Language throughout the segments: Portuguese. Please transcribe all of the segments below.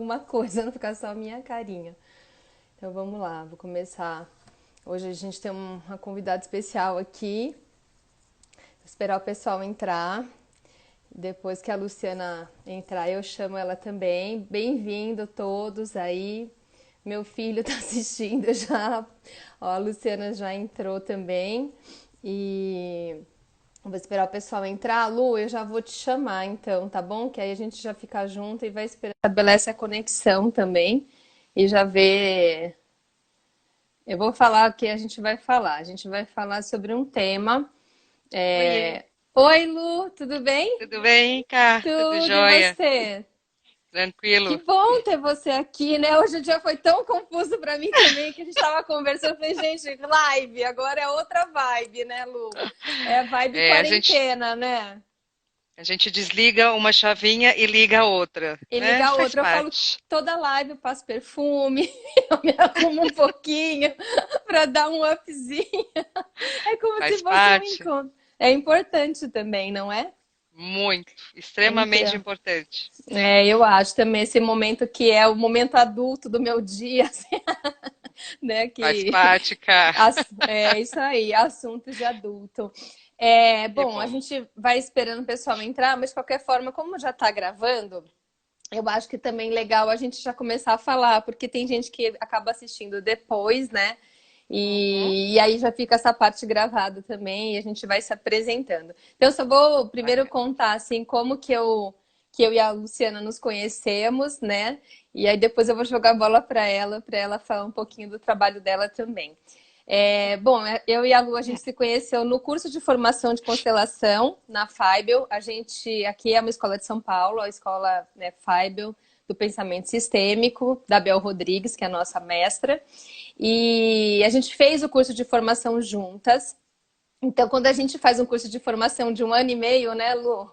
alguma coisa, não ficar só a minha carinha. Então vamos lá, vou começar. Hoje a gente tem uma convidada especial aqui. Vou esperar o pessoal entrar. Depois que a Luciana entrar, eu chamo ela também. Bem-vindo todos aí. Meu filho tá assistindo já. Ó, a Luciana já entrou também. E vou esperar o pessoal entrar. Lu, eu já vou te chamar então, tá bom? Que aí a gente já fica junto e vai esperar. Estabelece a conexão também. E já vê. Eu vou falar o que a gente vai falar. A gente vai falar sobre um tema. Oiê, Oi, Lu, tudo bem? tudo bem, Cá? Tudo Tudo e jóia? você? Que Tranquilo? bom ter você aqui, né? Hoje o dia foi tão confuso pra mim também que a gente tava conversando. Eu falei, gente, live, agora é outra vibe, né, Lu? É vibe É, quarentena, né? a gente desliga uma chavinha e liga a outra, E né? liga a Faz outra. Eu falo parte, toda live, eu passo perfume, eu me arrumo um pouquinho pra dar um upzinho. É como se faz fosse um parte. encontro. É importante também, não é? Muito, extremamente Então, importante. eu acho também esse momento que é o momento adulto do meu dia, assim, né? Faz Que parte, Cá. é isso aí, assuntos de adulto. Que Bom, a bom. gente vai esperando o pessoal entrar, mas de qualquer forma, como já está gravando, eu acho que também legal a gente já começar a falar, porque tem gente que acaba assistindo depois, né? Uhum, E aí já fica essa parte gravada também e a gente vai se apresentando. Então, eu só vou primeiro bacana. contar assim como que eu e a Luciana nos conhecemos, né? E aí depois eu vou jogar a bola para ela falar um pouquinho do trabalho dela também. Bom, eu e a Lu, a gente se conheceu no curso de formação de constelação na Faibel. A gente, aqui é uma escola de São Paulo, a escola, né, Faibel do Pensamento Sistêmico, da Bel Rodrigues, que é a nossa mestra. E a gente fez o curso de formação juntas. Então, quando a gente faz um curso de formação de um ano e meio, né, Lu?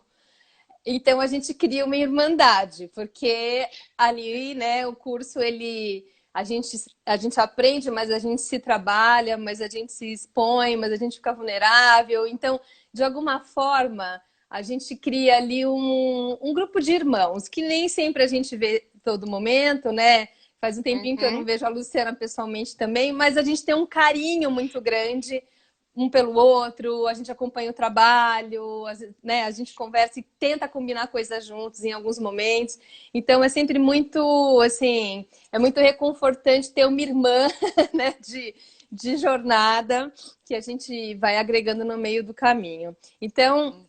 Então a gente cria uma irmandade, porque ali, né, o curso ele a gente aprende, mas a gente se trabalha, mas a gente se expõe, mas a gente fica vulnerável. Então, de alguma forma, a gente cria ali um grupo de irmãos que nem sempre a gente vê todo momento, né? Faz um tempinho que eu não Uhum. vejo a Luciana pessoalmente também, mas a gente tem um carinho muito grande um pelo outro, a gente acompanha o trabalho, né, a gente conversa e tenta combinar coisas juntos em alguns momentos. Então é sempre muito, assim, é muito reconfortante ter uma irmã, né, de jornada que a gente vai agregando no meio do caminho. Então, Uhum.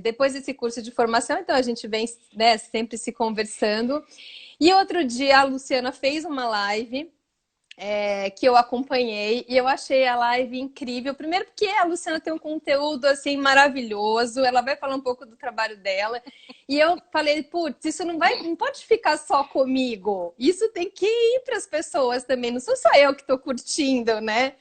depois desse curso de formação, então a gente vem, né, sempre se conversando. E outro dia a Luciana fez uma live que eu acompanhei e eu achei a live incrível. Primeiro porque a Luciana tem um conteúdo assim maravilhoso, ela vai falar um pouco do trabalho dela. E eu falei, putz, isso não pode ficar só comigo. Isso tem que ir para as pessoas também. Não sou só eu que estou curtindo, né?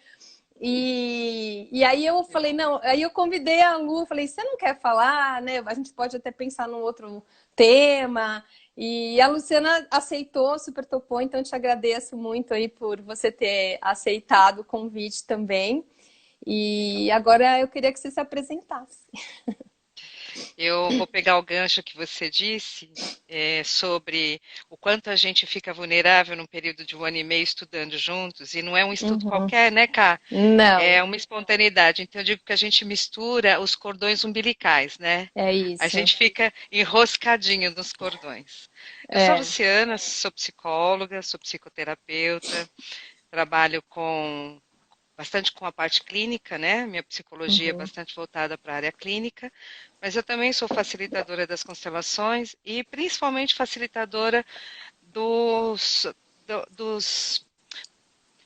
E aí eu Que falei, bom. não, aí eu convidei a Lu, falei, você não quer falar, né? A gente pode até pensar num outro tema. E a Luciana aceitou, super topou, então eu te agradeço muito aí por você ter aceitado o convite também. Legal. E agora eu queria que você se apresentasse. Eu vou pegar o gancho que você disse, sobre o quanto a gente fica vulnerável num período de um ano e meio estudando juntos, e não é um estudo Uhum. qualquer, né, Cá? Não, É uma espontaneidade. Então, eu digo que a gente mistura os cordões umbilicais, né? é A isso. gente fica enroscadinho nos cordões. Eu sou a É. Luciana, sou psicóloga, sou psicoterapeuta, trabalho com bastante com a parte clínica, né? Minha psicologia é Uhum. bastante voltada para a área clínica, mas eu também sou facilitadora das constelações e principalmente facilitadora dos, dos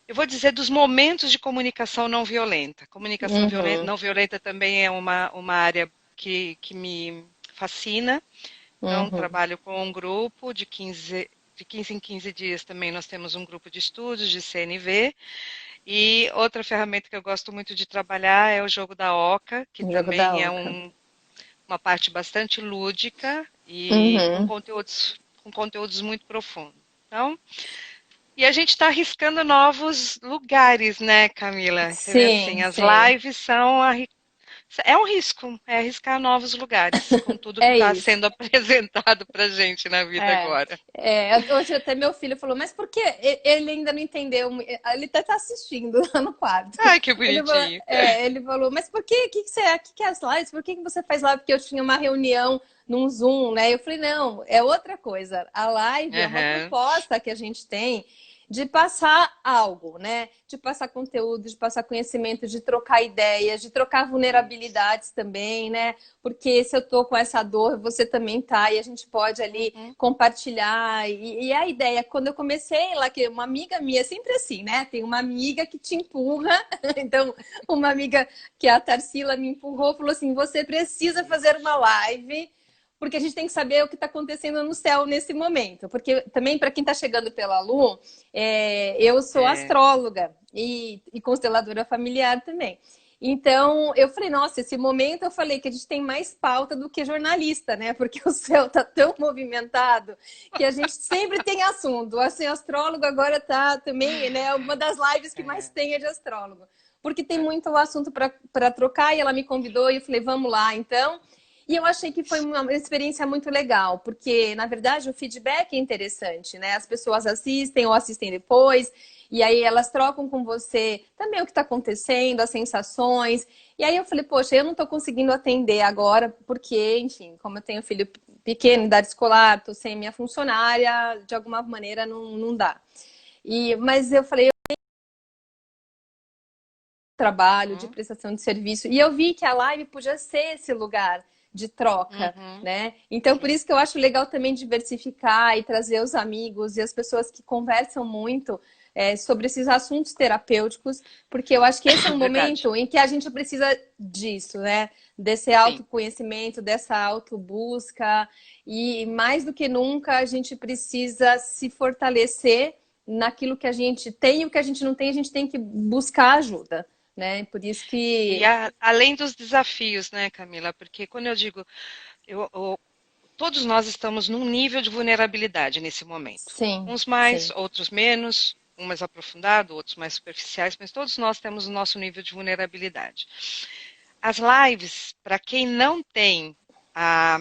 eu vou dizer dos momentos de comunicação não violenta. Comunicação Uhum. não violenta também é uma área que me fascina. Então, Uhum. trabalho com um grupo de 15 em 15 dias também nós temos um grupo de estudos de CNV. E outra ferramenta que eu gosto muito de trabalhar é o jogo da Oca, que O jogo da também é Oca. uma parte bastante lúdica e Uhum. com conteúdos muito profundos. Então, e a gente está arriscando novos lugares, né, Camila? Você vê Sim, assim, as sim. lives são É um risco, é arriscar novos lugares, com tudo que É está isso. sendo apresentado para gente na vida É, agora. hoje até meu filho falou, mas por que ele ainda não entendeu? Ele até tá assistindo lá no quarto. Ai, que Ele falou, bonitinho. ele falou, mas por que é as lives? Por que você faz live? Porque eu tinha uma reunião num Zoom, né? Eu falei, não, é outra coisa. A live é uma Aham. proposta que a gente tem de passar algo, né? De passar conteúdo, de passar conhecimento, de trocar ideias, de trocar Isso. vulnerabilidades também, né? Porque se eu tô com essa dor, você também tá, e a gente pode ali Uhum. compartilhar. E a ideia, quando eu comecei lá, que uma amiga minha, sempre assim, né? Tem uma amiga que te empurra. Então, uma amiga que é a Tarsila me empurrou, falou assim: você precisa fazer uma live. Porque a gente tem que saber o que está acontecendo no céu nesse momento. Porque também, para quem está chegando pela Lu, eu sou É, astróloga e consteladora familiar também. Então, eu falei, nossa, esse momento eu falei que a gente tem mais pauta do que jornalista, né? Porque o céu tá tão movimentado que a gente sempre tem assunto. Assim, astrólogo agora tá também, né? Uma das lives que mais é, tem é de astrólogo. Porque tem é. muito assunto para trocar e ela me convidou e eu falei, vamos lá, então. E eu achei que foi uma experiência muito legal, porque, na verdade, o feedback é interessante, né? As pessoas assistem ou assistem depois, e aí elas trocam com você também o que está acontecendo, as sensações. E aí eu falei, poxa, eu não estou conseguindo atender agora, porque, enfim, como eu tenho filho pequeno, idade escolar, estou sem minha funcionária, de alguma maneira não dá. Mas eu falei, trabalho, de Uhum, prestação de serviço. E eu vi que a live podia ser esse lugar de troca, uhum, né? Então, por sim, isso que eu acho legal também diversificar e trazer os amigos e as pessoas que conversam muito sobre esses assuntos terapêuticos, porque eu acho que esse é um verdade. momento em que a gente precisa disso, né? Desse Sim. autoconhecimento, dessa autobusca, e mais do que nunca a gente precisa se fortalecer naquilo que a gente tem e o que a gente não tem, a gente tem que buscar ajuda, né? Por isso E que além dos desafios, né, Camila? Porque quando eu digo, todos nós estamos num nível de vulnerabilidade nesse momento. sim, Uns mais, sim, outros menos, um mais aprofundado, outros mais superficiais, mas todos nós temos o nosso nível de vulnerabilidade. As lives, para quem não tem a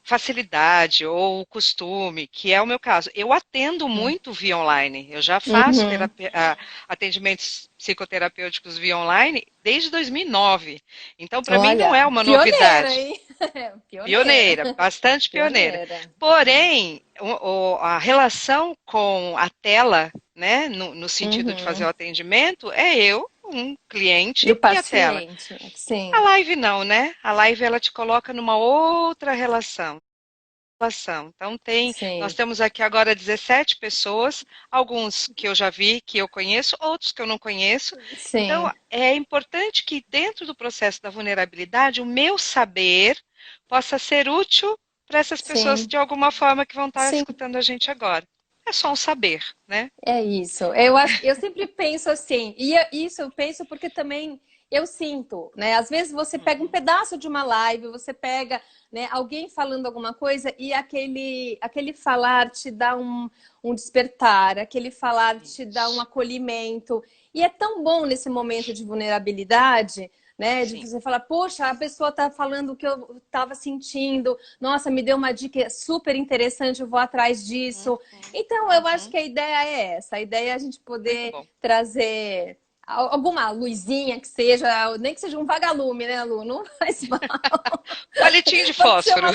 facilidade ou o costume, que é o meu caso, eu atendo muito via online. Eu já faço uhum. atendimentos psicoterapêuticos via online desde 2009. Então, para mim, não é Olha, uma pioneira, novidade. hein? Pioneira, Pioneira, bastante pioneira. pioneira. Porém, a relação com a tela, né, no sentido de fazer o Uhum. atendimento, é eu, um E cliente o e a tela. paciente, A sim, live não, né? A live ela te coloca numa outra relação. Então nós sim, temos aqui agora 17 pessoas, alguns que eu já vi, que eu conheço, outros que eu não conheço. Então sim, é importante que dentro do processo da vulnerabilidade, o meu saber possa ser útil para essas pessoas sim, de alguma forma que vão estar sim. escutando a gente agora. É só um saber, né? É isso. Eu sempre penso assim, isso eu penso porque também eu sinto, né? Às vezes você pega um Uhum. pedaço de uma live, você pega, né, alguém falando alguma coisa e aquele falar te dá um despertar, aquele falar te dá um Isso. acolhimento. E é tão bom nesse momento de vulnerabilidade, né? De Sim. você falar, poxa, a pessoa tá falando o que eu estava sentindo, nossa, me deu uma dica super interessante, eu vou atrás disso. Uhum. Então, eu acho Uhum. que a ideia é essa. A ideia é a gente Muito poder bom. trazer alguma luzinha que seja, nem que seja um vagalume, né, Lu? Não faz mal. Palitinho de Pode ser fósforo.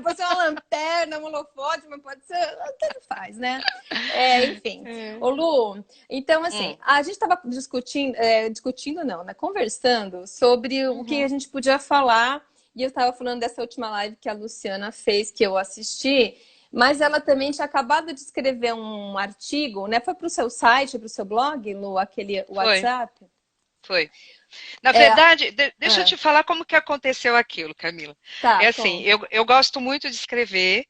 pode ser uma lanterna, um holofote, mas pode ser, tanto faz, né? Enfim. É. Ô, Lu, então, assim, Hum. a gente estava discutindo, discutindo não, né? Conversando sobre o que a Uhum. gente podia falar. E eu estava falando dessa última live que a Luciana fez, que eu assisti, mas ela também tinha acabado de escrever um artigo, né? Foi para o seu site, para o seu blog, Lu, aquele Foi, WhatsApp? foi. Na É, verdade, deixa eu ah, te falar como que aconteceu aquilo, Camila. tá, É assim, conta. eu gosto muito de escrever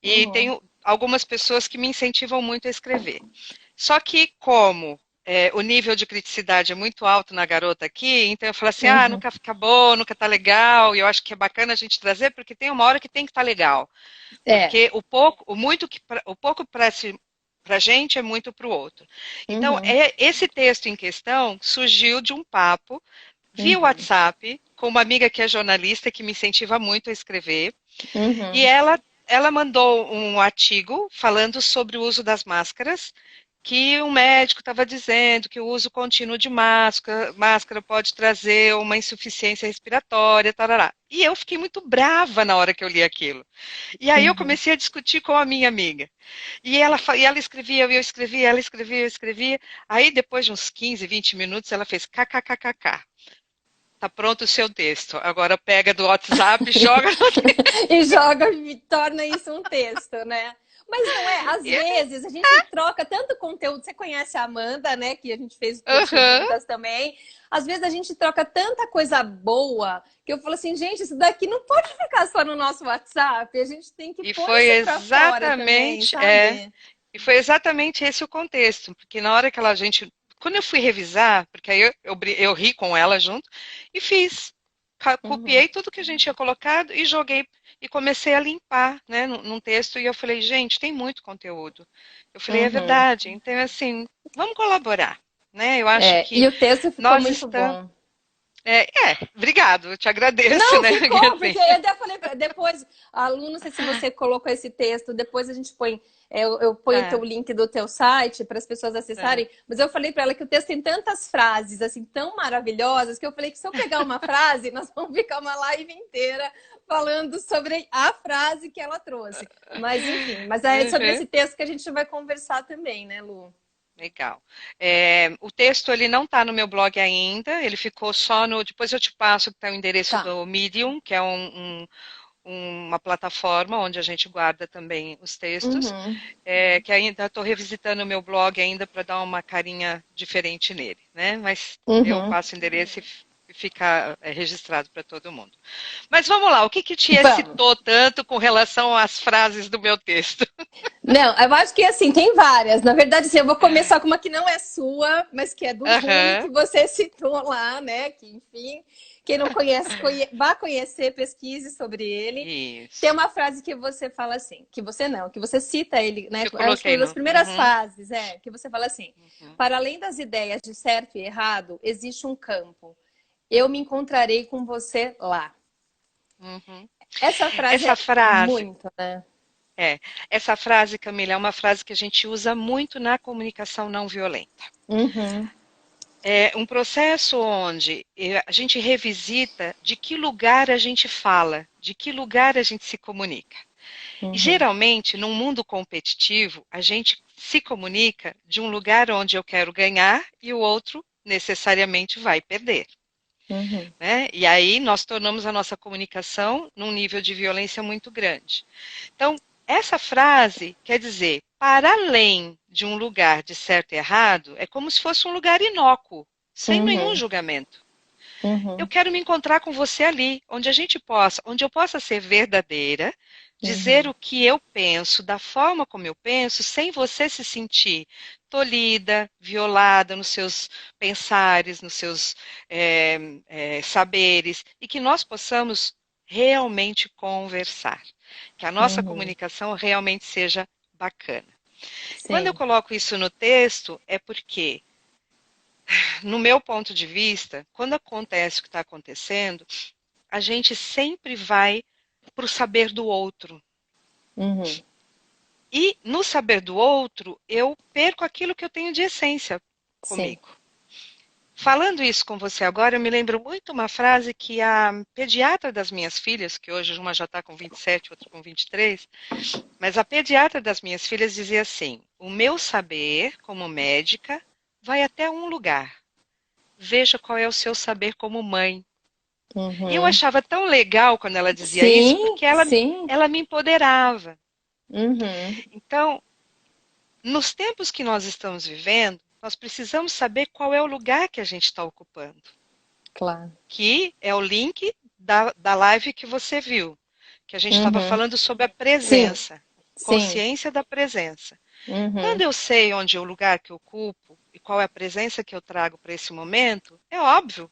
e Uhum, tenho algumas pessoas que me incentivam muito a escrever. Só que como o nível de criticidade é muito alto na garota aqui, então eu falo assim, uhum. nunca fica bom, nunca tá legal, e eu acho que é bacana a gente trazer, porque tem uma hora que tem que estar legal. É, Porque o pouco para a gente é muito para o outro. Então, uhum, esse texto em questão surgiu de um papo. via WhatsApp, com uma amiga que é jornalista, que me incentiva muito a escrever, e Uhum. ela mandou um artigo falando sobre o uso das máscaras, que um médico estava dizendo que o uso contínuo de máscara pode trazer uma insuficiência respiratória, tarará. E eu fiquei muito brava na hora que eu li aquilo. E aí eu Uhum. comecei a discutir com a minha amiga. E ela escrevia, eu escrevia, ela escrevia, eu escrevia. Aí depois de uns 15, 20 minutos, ela fez kkkk. Tá pronto o seu texto. Agora pega do WhatsApp e joga no E joga e torna isso um texto, né? Mas não é, às texto. vezes a gente troca tanto conteúdo. Você conhece a Amanda, né? Que a gente fez o curso Aham. juntas também. Às vezes a gente troca tanta coisa boa que eu falo assim, gente, isso daqui não pode ficar só no nosso WhatsApp. A gente tem que E pôr foi isso pra fora também, exatamente, sabe? e foi exatamente esse o contexto, porque na hora que ela, gente, quando eu fui revisar, porque aí eu ri com ela junto, e fiz, Uhum, copiei tudo que a gente tinha colocado e joguei, e comecei a limpar, né, num texto, e eu falei, gente, tem muito conteúdo. Eu falei, é uhum. verdade, então, assim, vamos colaborar, né, eu acho É, que e o texto ficou nós muito estamos, bom. obrigado, eu te agradeço, Não, né, ficou, assim, porque eu até falei, depois, a Lu, não sei se você colocou esse texto, depois a gente põe, eu ponho é, o link do teu site para as pessoas é. acessarem, mas eu falei para ela que o texto tem tantas frases, assim, tão maravilhosas, que eu falei que se eu pegar uma frase, nós vamos ficar uma live inteira falando sobre a frase que ela trouxe. Mas, enfim, mas é sobre Uhum. esse texto que a gente vai conversar também, né, Lu? Legal. O texto ele não está no meu blog ainda, ele ficou só no. Depois eu te passo que tá o endereço Tá. do Medium, que é uma plataforma onde a gente guarda também os textos, Uhum. que ainda estou revisitando o meu blog ainda para dar uma carinha diferente nele, né? Mas eu Uhum. passo o endereço e fica registrado para todo mundo. Mas vamos lá, o que que te Vamos. excitou tanto com relação às frases do meu texto? Não, eu acho que assim, tem várias. Na verdade, assim, eu vou começar com uma que não é sua, mas que é do Rumi, que Aham, você citou lá, né? Que, enfim, quem não conhece, vá conhecer, pesquise sobre ele. Tem isso. uma frase que você fala assim, que você não, que você cita ele, né? Que eu Acho que coloquei uma das no. primeiras Uhum, frases é que você fala assim: uhum, para além das ideias de certo e errado, existe um campo. Eu me encontrarei com você lá. uhum. Essa frase Essa é frase, muito, né? é, essa frase, Camila, é uma frase que a gente usa muito na comunicação não violenta. Uhum, É um processo onde a gente revisita de que lugar a gente fala, de que lugar a gente se comunica. E uhum, geralmente, num mundo competitivo, a gente se comunica de um lugar onde eu quero ganhar e o outro necessariamente vai perder. uhum, Né? E aí nós tornamos a nossa comunicação num nível de violência muito grande. Então, essa frase quer dizer, para além de um lugar de certo e errado, é como se fosse um lugar inócuo, sem nenhum uhum. julgamento. Eu Uhum, quero me encontrar com você ali, onde eu possa ser verdadeira, dizer uhum, o que eu penso, da forma como eu penso, sem você se sentir tolhida, violada nos seus pensares, nos seus saberes, e que nós possamos realmente conversar, que a nossa uhum. comunicação realmente seja bacana. Quando eu Sim. coloco isso no texto, é porque no meu ponto de vista, quando acontece o que está acontecendo, a gente sempre vai para o saber do outro. Uhum, E no saber do outro, eu perco aquilo que eu tenho de essência sim. comigo. Falando isso com você agora, eu me lembro muito uma frase que a pediatra das minhas filhas, que hoje uma já está com 27, outra com 23, mas a pediatra das minhas filhas dizia assim: o meu saber como médica vai até um lugar. Veja qual é o seu saber como mãe. E eu Uhum. achava tão legal quando ela dizia isso, Sim, porque sim. ela me empoderava. Uhum. Então, nos tempos que nós estamos vivendo, nós precisamos saber qual é o lugar que a gente está ocupando, Claro. que é o link da live que você viu, que a gente estava Uhum. falando sobre a Sim, presença, sim. consciência da presença. Quando Uhum. eu sei onde é o lugar que eu ocupo e qual é a presença que eu trago para esse momento, é óbvio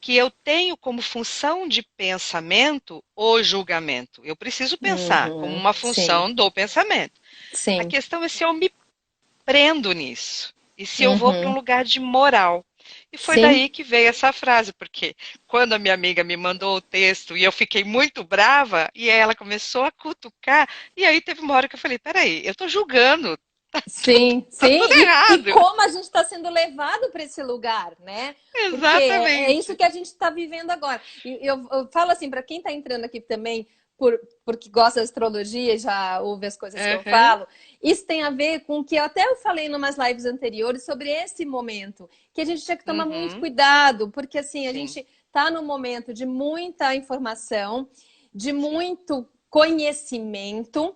que eu tenho como função de pensamento o julgamento. Eu preciso pensar como Uhum. uma Sim, função do pensamento. A sim. questão é se eu me prendo nisso e se eu vou para um Uhum. lugar de moral. E foi Sim. daí que veio essa frase, porque quando a minha amiga me mandou o texto e eu fiquei muito brava, e aí ela começou a cutucar, e aí teve uma hora que eu falei, peraí, eu tô julgando, Sim, tá sim, tudo e errado. como a gente está sendo levado para esse lugar, né? Porque é isso Exatamente. que a gente está vivendo agora. E eu falo assim, para quem está entrando aqui também, porque gosta de astrologia, já ouve as coisas que eu Aham, falo, isso tem a ver com o que até eu falei em umas lives anteriores sobre esse momento, que a gente tinha que tomar muito uhum, cuidado, porque assim, a sim, gente está num momento de muita informação, de sim. muito conhecimento,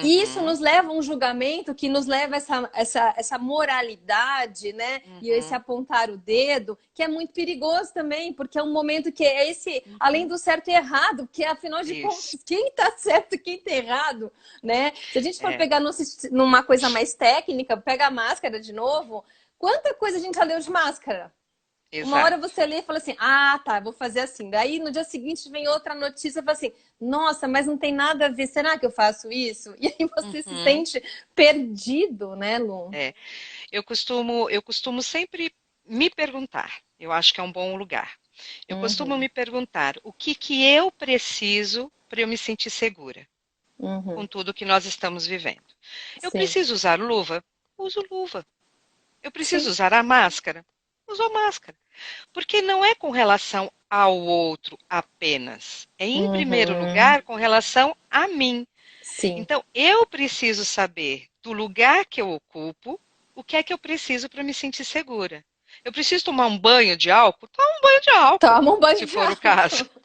e isso Uhum, nos leva a um julgamento que nos leva a essa moralidade, né? E esse uhum, apontar o dedo, que é muito perigoso também, porque é um momento que é esse, além uhum. do certo e errado, que afinal de Isso. contas, quem está certo e quem está errado, né? Se a gente for É, pegar numa coisa mais técnica, pega a máscara de novo, quanta coisa a gente já leu de máscara? Uma hora exato. você lê e fala assim, ah, tá, vou fazer assim. Daí no dia seguinte vem outra notícia e fala assim, nossa, mas não tem nada a ver, será que eu faço isso? E aí você se Uhum, sente perdido, né, Lu? é. Eu costumo sempre me perguntar, eu acho que é um bom lugar. Eu costumo Uhum, me perguntar o que que eu preciso para eu me sentir segura com uhum, tudo que nós estamos vivendo. Eu sim, preciso usar luva? Uso luva. Eu preciso sim, usar a máscara? Uso a máscara. Porque não é com relação ao outro apenas. É, em primeiro uhum, lugar, com relação a mim. sim. Então, eu preciso saber do lugar que eu ocupo, o que é que eu preciso para me sentir segura. Eu preciso tomar um banho de álcool? Toma um banho de álcool, Toma um banho se de for o caso. álcool.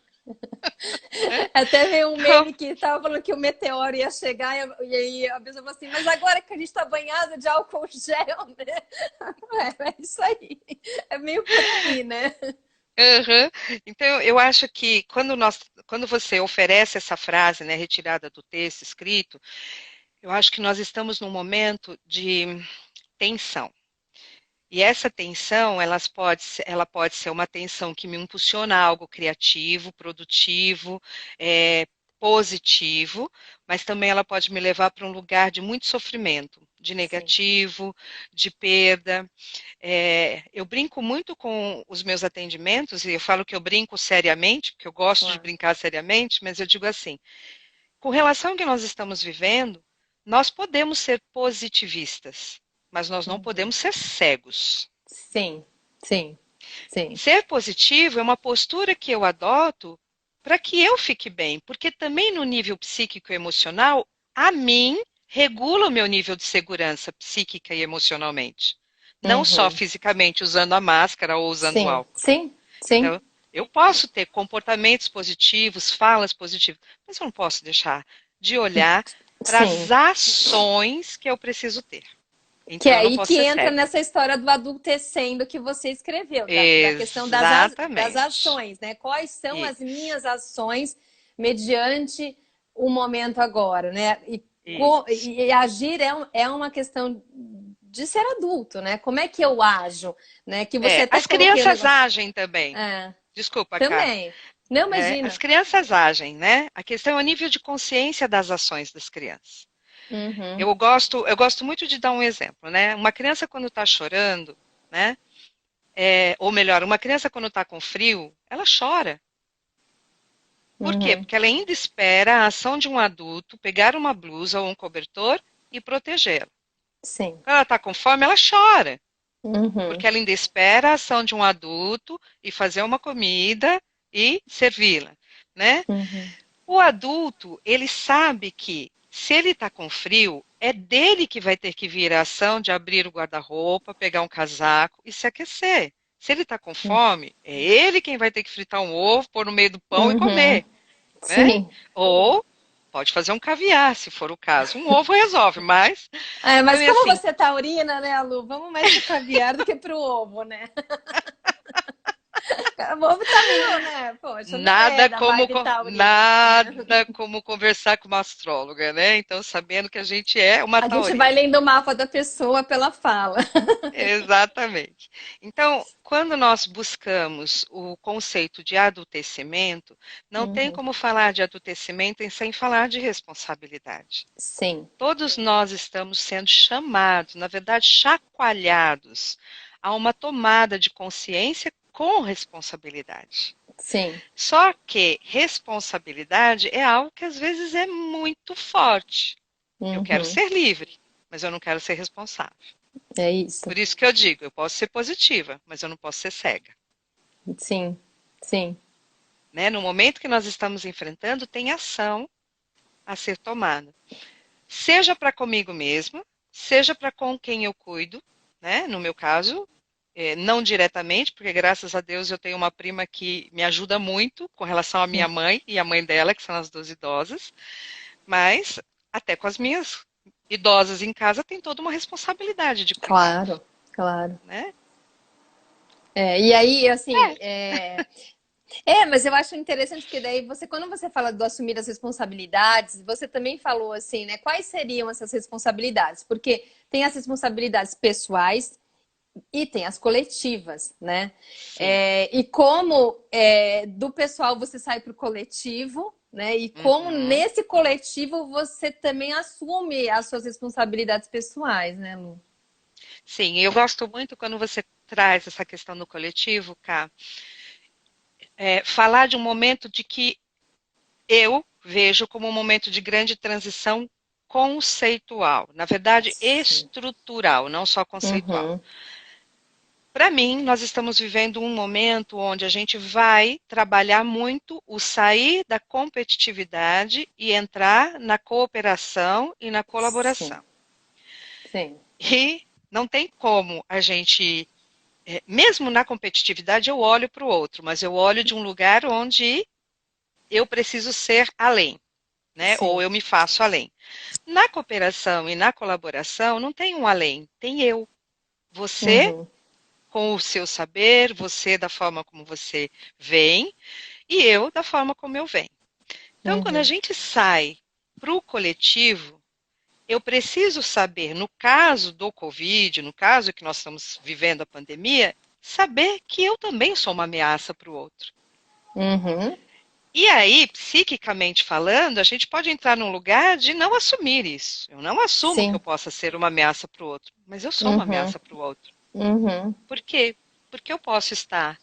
Né? Até veio um Então, meme que tava falando que o meteoro ia chegar e aí a pessoa falou assim, mas agora que a gente tá banhado de álcool gel, né? É isso aí. É meio por aí, né? aham. Então, eu acho que quando você oferece essa frase, né, retirada do texto escrito, eu acho que nós estamos num momento de tensão. E essa tensão, ela pode ser uma tensão que me impulsiona a algo criativo, produtivo, é, positivo, mas também ela pode me levar para um lugar de muito sofrimento, de Sim. negativo, de perda. Eu brinco muito com os meus atendimentos, e eu falo que eu brinco seriamente, porque eu gosto de Claro. brincar seriamente, mas eu digo assim, com relação ao que nós estamos vivendo, nós podemos ser positivistas, mas nós não Uhum. podemos ser cegos. Sim, sim, sim. Ser positivo é uma postura que eu adoto para que eu fique bem, porque também no nível psíquico e emocional, a mim regula o meu nível de segurança psíquica e emocionalmente. Não só Uhum. fisicamente usando a máscara ou usando o Sim, álcool. sim, sim, Então, eu posso ter comportamentos positivos, falas positivas, mas eu não posso deixar de olhar para sim. as ações que eu preciso ter. Que Então, é eu não aí posso que ser entra cega. nessa história do adultecendo que você escreveu, da questão das Exatamente. ações, né? Quais são as Isso. minhas ações mediante o momento agora, né? Isso. E agir é uma questão de ser adulto, né? Como é que eu ajo, né? Que você até As coloquei o crianças negócio. agem também. É, Desculpa, Cá. também. Não As imagina. crianças agem, né? A questão é o nível de consciência das ações das crianças. Uhum, Eu gosto muito de dar um exemplo, né? Uma criança quando está chorando, né? Ou melhor, uma criança quando está com frio, ela chora. Por quê? uhum, Porque ela ainda espera a ação de um adulto pegar uma blusa ou um cobertor e protegê-la. sim. Quando ela está com fome, ela chora. Uhum, Porque ela ainda espera a ação de um adulto e fazer uma comida e servi-la, né? uhum, O adulto, ele sabe que se ele está com frio, é dele que vai ter que vir a ação de abrir o guarda-roupa, pegar um casaco e se aquecer. Se ele está com fome, é ele quem vai ter que fritar um ovo, pôr no meio do pão e uhum, comer, né? sim. Ou pode fazer um caviar, se for o caso. Um ovo resolve, mas É, então mas é como assim, você é taurina, né, Lu? Vamos mais pro caviar do que pro ovo, né? O ovo também, né? Poxa, não é nada da como vibe taurina, né? nada como conversar com uma astróloga, né? Então, sabendo que a gente é uma A gente vai taurina. lendo o mapa da pessoa pela fala. Exatamente. Então, quando nós buscamos o conceito de adultecimento, não tem Uhum, como falar de adultecimento sem falar de responsabilidade. sim. Todos nós estamos sendo chamados, na verdade, chacoalhados a uma tomada de consciência com responsabilidade. Sim. Só que responsabilidade é algo que às vezes é muito forte. Eu quero Uhum. ser livre, mas eu não quero ser responsável. É isso. Por isso que eu digo, eu posso ser positiva, mas eu não posso ser cega. Sim. Sim. Né? No momento que nós estamos enfrentando, tem ação a ser tomada. Seja para comigo mesma, seja para com quem eu cuido, né? No meu caso, não diretamente, porque graças a Deus eu tenho uma prima que me ajuda muito com relação à minha mãe e a mãe dela, que são as duas idosas, mas até com as minhas idosas em casa tem toda uma responsabilidade de cuidado, Claro, claro. né? E aí, assim, É. mas eu acho interessante porque daí você, quando você fala do assumir as responsabilidades, você também falou assim, né? Quais seriam essas responsabilidades? Porque tem as responsabilidades pessoais e tem as coletivas, né? Sim. E como do pessoal você sai para o coletivo, né? E como Uhum. nesse coletivo você também assume as suas responsabilidades pessoais, né, Lu? Sim, eu gosto muito quando você traz essa questão do coletivo, Cá. Falar de um momento de que eu vejo como um momento de grande transição conceitual, na verdade Sim. estrutural, não só conceitual. Uhum. Para mim, nós estamos vivendo um momento onde a gente vai trabalhar muito o sair da competitividade e entrar na cooperação e na Sim. colaboração. Sim. E não tem como a gente, mesmo na competitividade, eu olho para o outro, mas eu olho de um lugar onde eu preciso ser além, né? Ou Sim. eu me faço além. Na cooperação e na colaboração, não tem um além, tem eu. Você Uhum. com o seu saber, você da forma como você vem e eu da forma como eu venho. Então, quando a Uhum. gente sai para o coletivo, eu preciso saber, no caso do Covid, no caso que nós estamos vivendo a pandemia, saber que eu também sou uma ameaça para o outro. Uhum. E aí, psiquicamente falando, a gente pode entrar num lugar de não assumir isso. Eu não assumo que eu Sim. possa ser uma ameaça para o outro, mas eu sou uma Uhum. ameaça para o outro. Uhum. Por quê? Porque eu posso estar,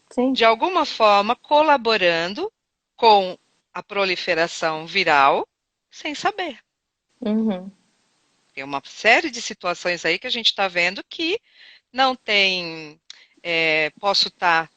Sim. de alguma forma, colaborando com a proliferação viral sem saber. Uhum. Tem uma série de situações aí que a gente está vendo que não tem. Posso estar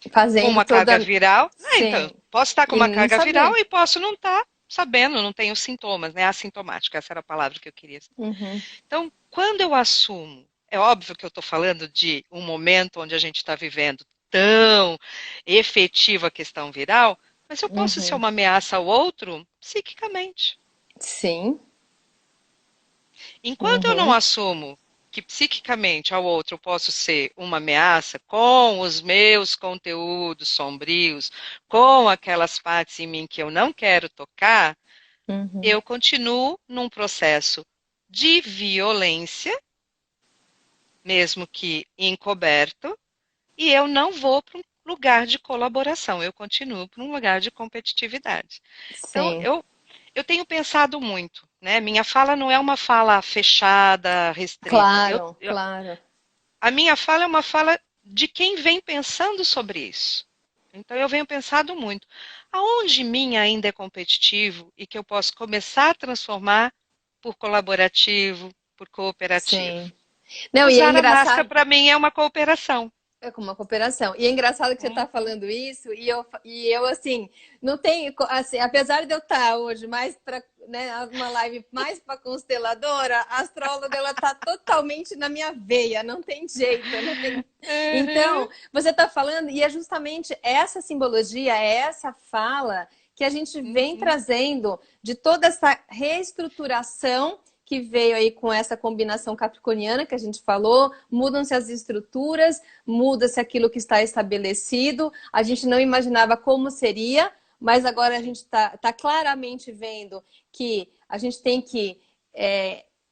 com Fazendo uma carga toda. viral. Então, Sim. posso estar com E uma não carga viral saber. e posso não estar sabendo, não tenho sintomas, né? Assintomático, essa era a palavra que eu queria. Uhum. Então, quando eu assumo, é óbvio que eu estou falando de um momento onde a gente está vivendo tão efetiva a questão viral, mas eu posso ser Uhum. uma ameaça ao outro psiquicamente. Sim. Enquanto eu não Uhum. assumo que psiquicamente ao outro eu posso ser uma ameaça com os meus conteúdos sombrios, com aquelas partes em mim que eu não quero tocar, Uhum. eu continuo num processo de violência, mesmo que encoberto, e eu não vou para um lugar de colaboração, eu continuo para um lugar de competitividade. Então, Sim. eu tenho pensado muito, né? Minha fala não é uma fala fechada, restrita. Claro, claro. A minha fala é uma fala de quem vem pensando sobre isso. Então, eu venho pensando muito. Aonde mim ainda é competitivo e que eu posso começar a transformar por colaborativo, por cooperativo? Sim. Não, e é Usar a máscara, engraçado. para mim, é uma cooperação. É como uma cooperação. E é engraçado que você está Uhum. falando isso, e eu assim, não tenho, assim, apesar de eu estar hoje mais para, né, uma live mais para consteladora, a astróloga ela tá totalmente na minha veia, não tem jeito, não tem. Uhum. Então, você está falando, e é justamente essa simbologia, é essa fala que a gente vem Uhum. trazendo de toda essa reestruturação que veio aí com essa combinação capricorniana que a gente falou, mudam-se as estruturas, muda-se aquilo que está estabelecido. A gente não imaginava como seria, mas agora a gente Sim. está claramente vendo que a gente tem que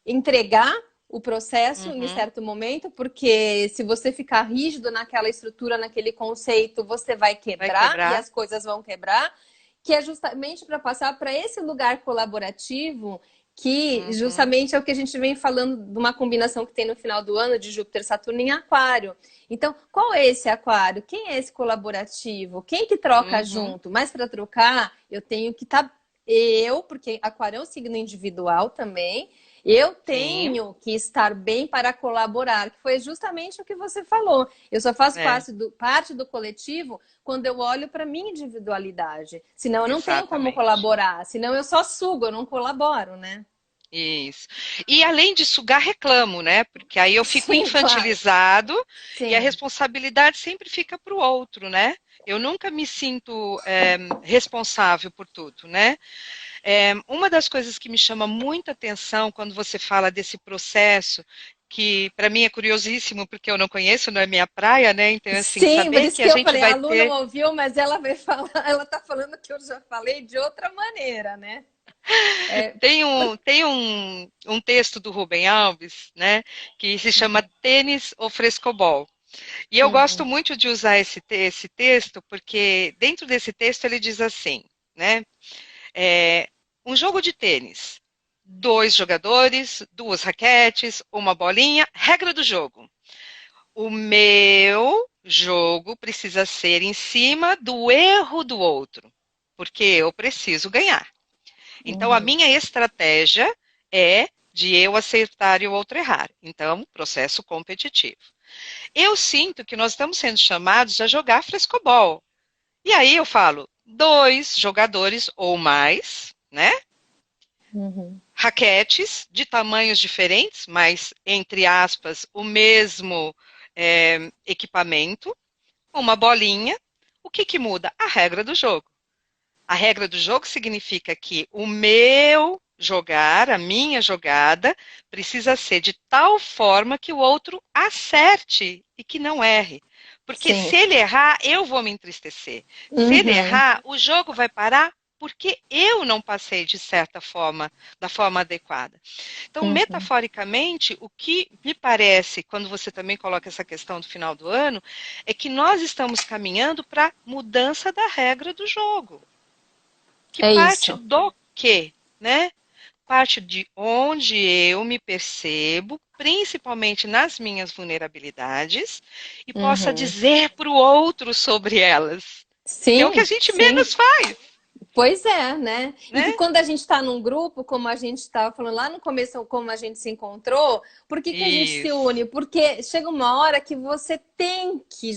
entregar o processo em Uhum. certo momento, porque se você ficar rígido naquela estrutura, naquele conceito, você vai Vai quebrar e quebrar? as coisas vão quebrar, que é justamente para passar para esse lugar colaborativo que Uhum. justamente é o que a gente vem falando de uma combinação que tem no final do ano de Júpiter e Saturno em Aquário. Então, qual é esse Aquário? Quem é esse colaborativo? Quem que troca Uhum. junto? Mas para trocar, eu tenho que estar eu, porque Aquário é um signo individual também, eu Sim. tenho que estar bem para colaborar, que foi justamente o que você falou. Eu só faço É, parte do coletivo quando eu olho para minha individualidade. Senão eu não tenho como exatamente. colaborar. Senão eu só sugo, eu não colaboro, né? Isso. E além de sugar, reclamo, né? Porque aí eu fico Sim, claro. infantilizado e a Sim. responsabilidade sempre fica para o outro, né? Eu nunca me sinto responsável por tudo, né? Uma das coisas que me chama muita atenção quando você fala desse processo, que para mim é curiosíssimo, porque eu não conheço, não é minha praia, né? Então, assim, Sim, por saber isso que que a eu gente falei, a vai Lu não ter. ouviu, mas ela vai falar, ela tá falando que eu já falei de outra maneira, né? É, Tem um texto do Rubem Alves, né? Que se chama Tênis ou Frescobol. E eu gosto uhum, muito de usar esse texto, porque dentro desse texto ele diz assim, né? É, um jogo de tênis. Dois jogadores, duas raquetes, uma bolinha. Regra do jogo. O meu jogo precisa ser em cima do erro do outro, porque eu preciso ganhar. Então, a uhum. minha estratégia é de eu acertar e o outro errar. Então, processo competitivo. Eu sinto que nós estamos sendo chamados a jogar frescobol. E aí eu falo, dois jogadores ou mais, né? Uhum. Raquetes de tamanhos diferentes, mas, entre aspas, o mesmo equipamento, uma bolinha. O que, que muda? A regra do jogo. A regra do jogo significa que o meu jogar, a minha jogada, precisa ser de tal forma que o outro acerte e que não erre. Porque Sim. se ele errar, eu vou me entristecer. Se ele Uhum. errar, o jogo vai parar porque eu não passei de certa forma, da forma adequada. Então, Uhum. metaforicamente, o que me parece, quando você também coloca essa questão do final do ano, é que nós estamos caminhando para mudança da regra do jogo, que É parte isso. do quê, né? Parte de onde eu me percebo, principalmente nas minhas vulnerabilidades, e possa Uhum. dizer para o outro sobre elas, que é o que a Sim, gente sim. menos faz, Pois é, né? E que né? quando a gente está num grupo, como a gente estava falando lá no começo, como a gente se encontrou, por que que a gente se Isso. une? Porque chega uma hora que você tem que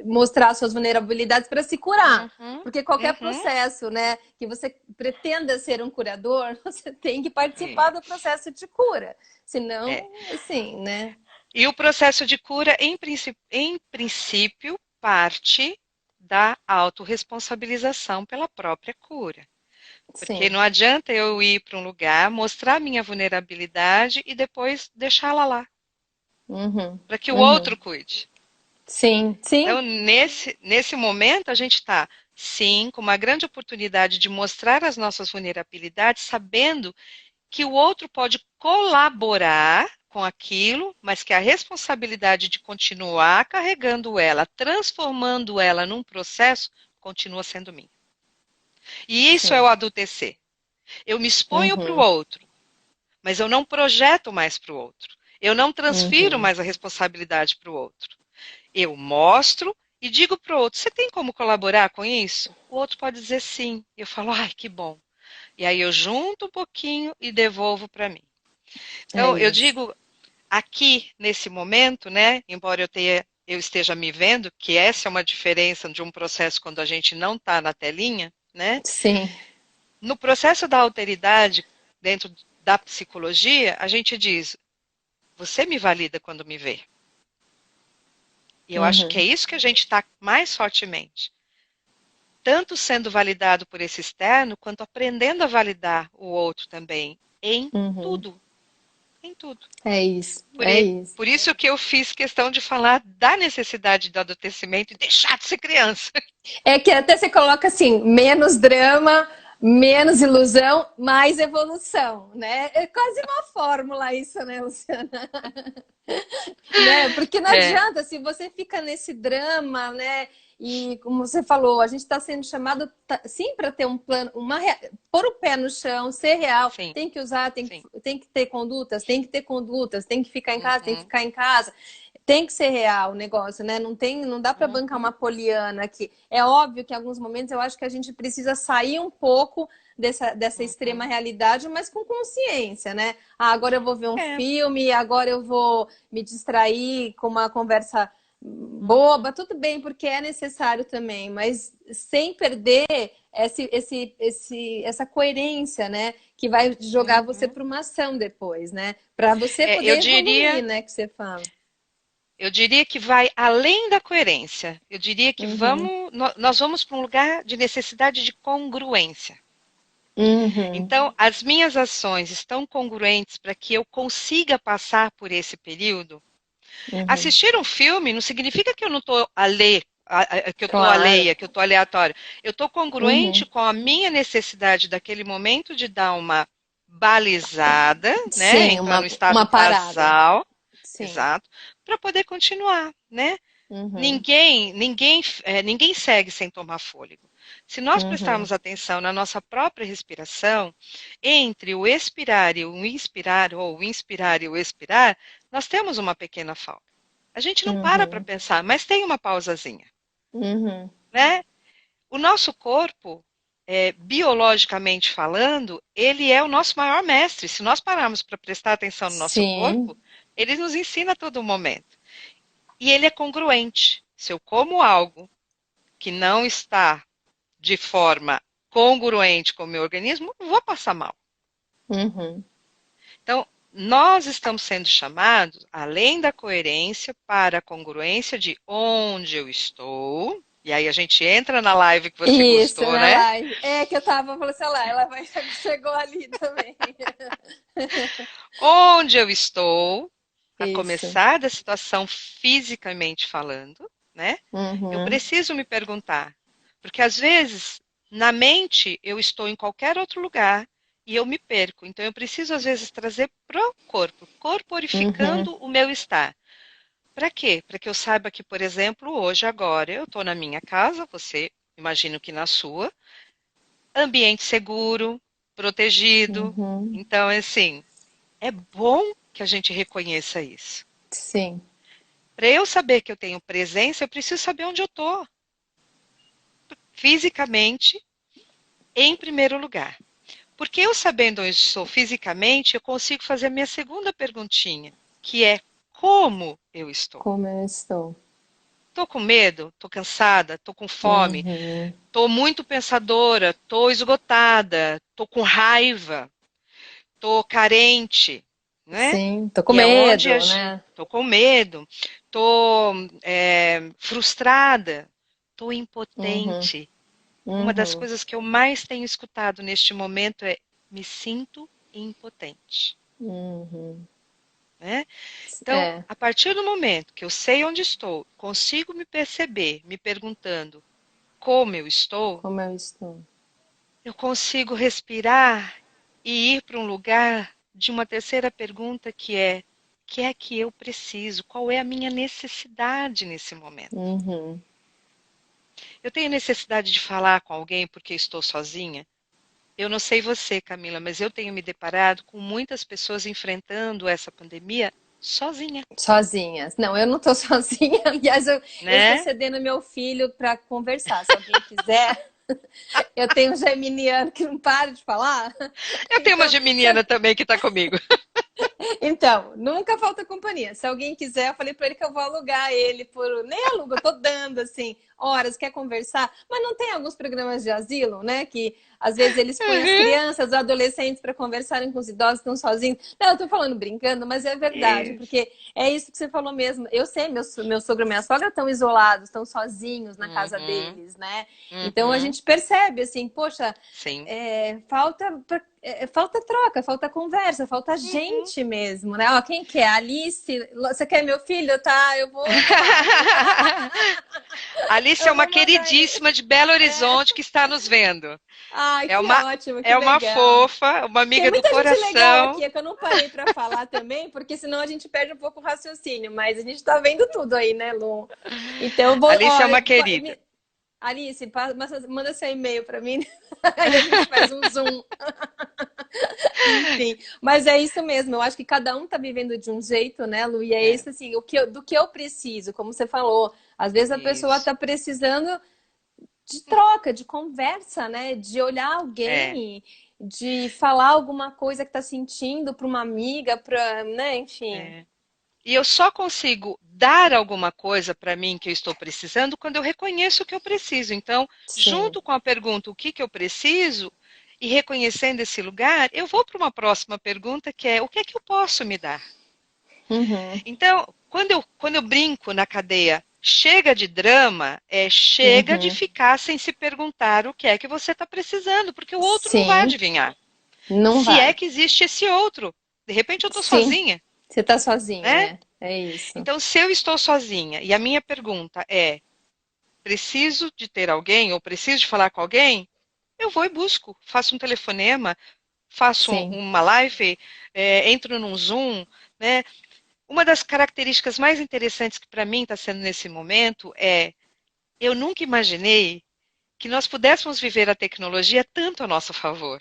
mostrar suas vulnerabilidades para se curar. Uhum, Porque qualquer uhum. processo, né, que você pretenda ser um curador, você tem que participar do Isso. processo de cura. É. Senão, assim, né? E o processo de cura, em princípio, parte da autorresponsabilização pela própria cura. Porque Sim. não adianta eu ir para um lugar, mostrar minha vulnerabilidade e depois deixá-la lá, Uhum, para que o uhum. outro cuide. Sim, sim. Então, nesse momento, a gente está, sim, com uma grande oportunidade de mostrar as nossas vulnerabilidades, sabendo que o outro pode colaborar com aquilo, mas que a responsabilidade de continuar carregando ela, transformando ela num processo, continua sendo minha. E isso é Sim. o adultecer. Eu me exponho para o Uhum, outro, mas eu não projeto mais para o outro. Eu não transfiro uhum. mais a responsabilidade para o outro. Eu mostro e digo para o outro: você tem como colaborar com isso? O outro pode dizer sim. Eu falo: ai, que bom. E aí eu junto um pouquinho e devolvo para mim. É Então, eu isso. digo aqui nesse momento, né? Embora eu esteja me vendo, que essa é uma diferença de um processo quando a gente não está na telinha, né? Sim. No processo da alteridade, dentro da psicologia, a gente diz: você me valida quando me vê. E eu acho que é Uhum, isso que a gente está mais fortemente. Tanto sendo validado por esse externo, quanto aprendendo a validar o outro também, em uhum. tudo, em tudo. É isso, Por, é i- isso. por isso que eu fiz questão de falar da necessidade do adultecimento e deixar de ser criança. É que até você coloca assim, menos drama, menos ilusão, mais evolução, né? É quase uma fórmula isso, né, Luciana? Né? Porque não É, adianta, se você fica nesse drama, né? E como você falou, a gente está sendo chamado sim para ter um plano, pôr o pé no chão, ser real, Sim, tem que usar, sim. tem que ter condutas, tem que ter condutas, tem que ficar em casa, tem que Uhum, ficar em casa. Tem que ser real o negócio, né? Não dá para bancar uhum, uma poliana aqui. É óbvio que em alguns momentos eu acho que a gente precisa sair um pouco dessa extrema uhum. realidade, mas com consciência, né? Ah, agora eu vou ver um É. filme, agora eu vou me distrair com uma conversa boba, Uhum, tudo bem, porque é necessário também, mas sem perder essa coerência, né? Que vai jogar você uhum. para uma ação depois, né? Para você É, poder evoluir, né? Que você fala. eu diria que vai além da coerência. Eu diria que Uhum, nós vamos para um lugar de necessidade de congruência. uhum, Então, as minhas ações estão congruentes para que eu consiga passar por esse período. uhum. Assistir um filme não significa que eu não estou que eu estou Claro. alheia, que eu estou aleatória. Eu estou congruente Uhum. com a minha necessidade daquele momento de dar uma balizada, né? Sim, Entrar no uma estado parada. basal, Sim. exato, para poder continuar, né? Uhum, Ninguém segue sem tomar fôlego. Se nós uhum, prestarmos atenção na nossa própria respiração, entre o expirar e o inspirar, ou o inspirar e o expirar, nós temos uma pequena falta. A gente não para uhum, pensar, mas tem uma pausazinha, uhum, né? O nosso corpo, biologicamente falando, ele é o nosso maior mestre. Se nós pararmos para prestar atenção no nosso sim. corpo, ele nos ensina a todo momento. E ele é congruente. Se eu como algo que não está de forma congruente com o meu organismo, eu vou passar mal. Uhum, Então, nós estamos sendo chamados, além da coerência, para a congruência de onde eu estou. E aí a gente entra na live que você isso, gostou, na né? live. É que eu tava falando assim, olha lá, ela vai, chegou ali também. Onde eu estou, a Isso. começar da situação fisicamente falando, né? Eu Uhum, preciso me perguntar, porque às vezes na mente eu estou em qualquer outro lugar e eu me perco. Então eu preciso às vezes trazer para o corpo, uhum, corporificando o meu estar. Para quê? Para que eu saiba que, por exemplo, hoje, agora, eu estou na minha casa, você imagino que na sua, ambiente seguro, protegido. uhum. Então, assim, é bom que a gente reconheça isso. Sim. Para eu saber que eu tenho presença, eu preciso saber onde eu estou, fisicamente, em primeiro lugar. Porque eu sabendo onde estou fisicamente, eu consigo fazer a minha segunda perguntinha, que é como eu estou. Como eu estou. Estou com medo? Estou cansada? Estou com fome? Uhum. Estou muito pensadora? Estou esgotada? Estou com raiva? Estou carente? Né? Sim, tô com E é onde medo, né? estou com medo, estou frustrada, estou Uhum, impotente. Uma das uhum, coisas que eu mais tenho escutado neste momento é me sinto impotente. uhum. Né? Então, É, a partir do momento que eu sei onde estou, consigo me perceber, me perguntando como eu estou, como eu estou. eu consigo respirar e ir para um lugar de uma terceira pergunta que é: o que é que eu preciso? Qual é a minha necessidade nesse momento? Uhum. Eu tenho necessidade de falar com alguém porque estou sozinha? Eu não sei você, Camila, mas eu tenho me deparado com muitas pessoas enfrentando essa pandemia sozinha, Sozinhas. Não, eu não tô sozinha. Aliás, eu estou né? cedendo meu filho para conversar. Se alguém quiser, eu tenho um geminiano que não para de falar. Eu tenho uma Então, se, geminiana também que está comigo. então, nunca falta companhia. Se alguém quiser, eu falei para ele que eu vou alugar ele por. Nem alugo, eu tô dando assim, horas, quer conversar. Mas não tem alguns programas de asilo, né? Que às vezes eles põem as Uhum. crianças, os adolescentes para conversarem com os idosos que estão sozinhos. Não, eu tô falando brincando, mas é verdade, Isso. porque é isso que você falou mesmo. Eu sei, meu sogro e minha sogra estão isolados, estão sozinhos na casa Uhum. deles, né? Então a Uhum. gente percebe assim, poxa, Sim. falta troca, falta conversa, falta Uhum. gente mesmo, né? Ó, quem quer? Alice, você quer meu filho? Tá, eu vou arrumar. Alice é Eu uma vou mandar ele. queridíssima de Belo É. Horizonte que está nos vendo. Ai, É que uma, ótimo, que é uma legal. fofa, uma Tem amiga do muita gente legal coração. aqui, é que eu não parei para falar também, porque senão a gente perde um pouco o raciocínio, mas a gente tá vendo tudo aí, né, Lu? Então, eu vou, Alice ó, é uma querida. Alice, manda seu e-mail para mim. Aí a gente faz um Zoom. Enfim, mas é isso mesmo. Eu acho que cada um tá vivendo de um jeito, né, Lu? E é É, isso, assim, do que eu preciso, como você falou. Às vezes a pessoa isso. tá precisando de troca, de conversa, né? De olhar É, alguém, de falar alguma coisa que tá sentindo para uma amiga, para, né? Enfim. é. E eu só consigo dar alguma coisa para mim que eu estou precisando quando eu reconheço o que eu preciso. Então, Sim. junto com a pergunta o que, que eu preciso, e reconhecendo esse lugar, eu vou para uma próxima pergunta que é o que é que eu posso me dar? Uhum. Então, quando eu brinco na cadeia, chega de drama, chega de Uhum. ficar sem se perguntar o que é que você está precisando, porque o outro não vai Sim, adivinhar. não Se é vai. que existe esse outro. De repente eu estou Sim, sozinha, você tá sozinha, né? é. É isso. Então, se eu estou sozinha e a minha pergunta é: preciso de ter alguém ou preciso de falar com alguém? Eu vou e busco, faço um telefonema, faço Sim. uma live, entro num Zoom, né? Uma das características mais interessantes que para mim está sendo nesse momento é eu nunca imaginei que nós pudéssemos viver a tecnologia tanto a nosso favor.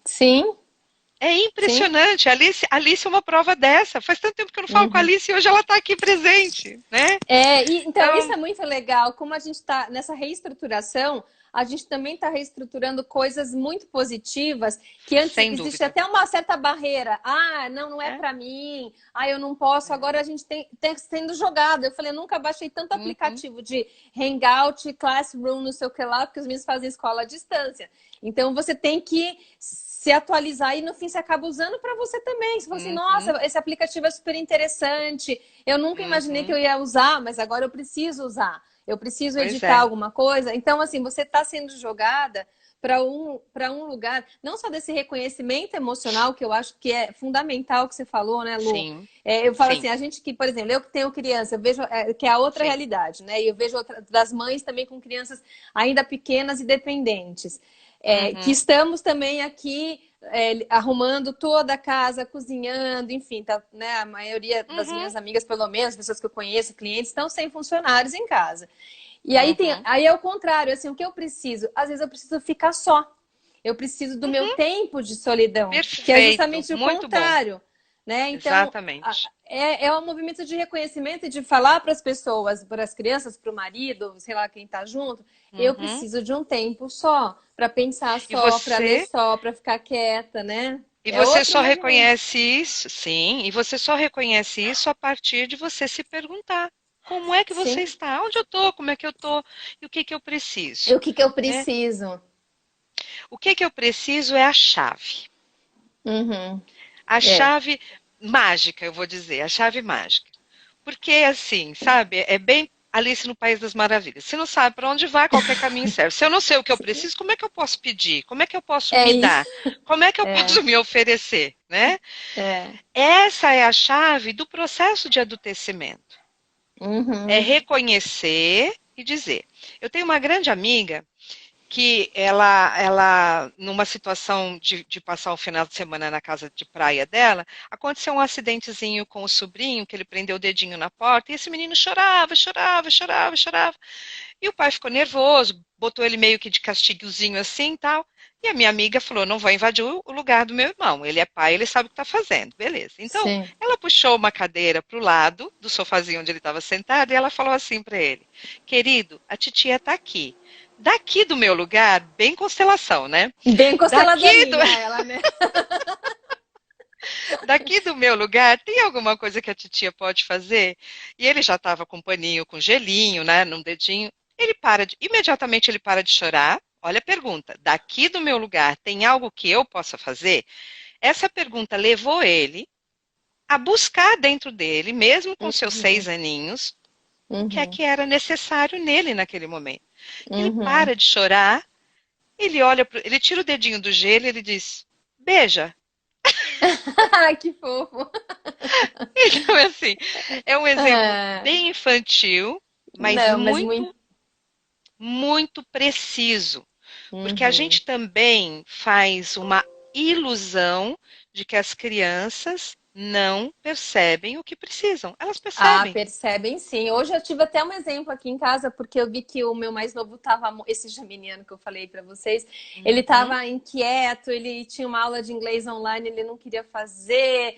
Sim, É sim. impressionante. Alice é uma prova dessa. Faz tanto tempo que eu não falo com a Uhum. Alice e hoje ela está aqui presente, né? Então, isso Então, é muito legal. Como a gente está nessa reestruturação, a gente também está reestruturando coisas muito positivas, que antes sem existe dúvida. até uma certa barreira. Ah, não, não é É, para mim. Ah, eu não posso. é. Agora a gente tem sendo jogado. Eu falei, eu nunca baixei tanto Uhum, aplicativo de Hangout, Classroom, não sei o que lá, porque os meninos fazem escola à distância. Então, você tem que se atualizar e no fim você acaba usando para você também. Você fala assim, nossa, uhum, esse aplicativo é super interessante. Eu nunca imaginei que uhum. eu ia usar, mas agora eu preciso usar. Eu preciso Pois editar é. alguma coisa. Então, assim, você está sendo jogada para um lugar, não só desse reconhecimento emocional, que eu acho que é fundamental que você falou, né, Lu? Sim, Eu falo sim, assim, a gente que, por exemplo, eu que tenho criança, eu vejo que é a outra sim. realidade, né? E eu vejo das mães também com crianças ainda pequenas e dependentes. Que Uhum, estamos também aqui arrumando toda a casa, cozinhando, enfim, tá, né? A maioria das uhum, minhas amigas, pelo menos, pessoas que eu conheço, clientes, estão sem funcionários em casa. E uhum. aí é o contrário, assim, o que eu preciso? Às vezes eu preciso ficar só. Eu preciso do meu Uhum. tempo de solidão, que é Perfeito, justamente o muito bom. contrário, né? Então, Exatamente. é um movimento de reconhecimento e de falar para as pessoas, para as crianças, para o marido, sei lá quem está junto, eu Uhum. preciso de um tempo só, para pensar E só, para ler você, só, para ficar quieta, né? e É você outro só movimento. reconhece isso, sim, e você só reconhece isso a partir de você se perguntar: como é que você Sim. está? Onde eu estou? Como é que eu estou? E o que que eu E preciso? o que que eu Né? preciso? O que que eu preciso é a chave. Uhum. A É. chave mágica, eu vou dizer, a chave mágica. Porque, assim, sabe, é bem Alice no País das Maravilhas. Se não sabe para onde vai, qualquer caminho serve. Se eu não sei o que eu preciso, como é que eu posso pedir? Como é que eu posso É me isso. dar? Como é que eu É. posso me oferecer, né? É. Essa é a chave do processo de adultecimento. É Uhum. reconhecer e dizer. Eu tenho uma grande amiga que numa situação de passar o final de semana na casa de praia dela, aconteceu um acidentezinho com o sobrinho, que ele prendeu o dedinho na porta, e esse menino chorava, chorava, chorava, chorava. E o pai ficou nervoso, botou ele meio que de castigozinho assim e tal. E a minha amiga falou: não vou invadir o lugar do meu irmão. Ele é pai, ele sabe o que está fazendo. Beleza. Então, Sim. ela puxou uma cadeira para o lado do sofazinho onde ele estava sentado e ela falou assim para ele: querido, a titia está aqui. Daqui do meu lugar, bem constelação, né? Bem Daqui do, consteladorinha ela, né? daqui do meu lugar, tem alguma coisa que a titia pode fazer? E ele já estava com um paninho, com gelinho, né, num dedinho. Imediatamente ele para de chorar. Olha a pergunta: daqui do meu lugar, tem algo que eu possa fazer? Essa pergunta levou ele a buscar dentro dele, mesmo com seus Uhum. 6 aninhos, o que é Uhum. que era necessário nele naquele momento. Ele Uhum. para de chorar, ele olha, ele tira o dedinho do gelo e ele diz: beija. Que fofo. Então, assim, é um exemplo Ah, bem infantil, mas não, mas muito. muito, muito preciso. Porque a Uhum. gente também faz uma ilusão de que as crianças não percebem o que precisam. Elas Ah, percebem. percebem sim. Hoje eu tive até um exemplo aqui em casa, porque eu vi que o meu mais novo estava, esse geminiano que eu falei para vocês, ele Uhum, estava inquieto, ele tinha uma aula de inglês online, ele não queria fazer.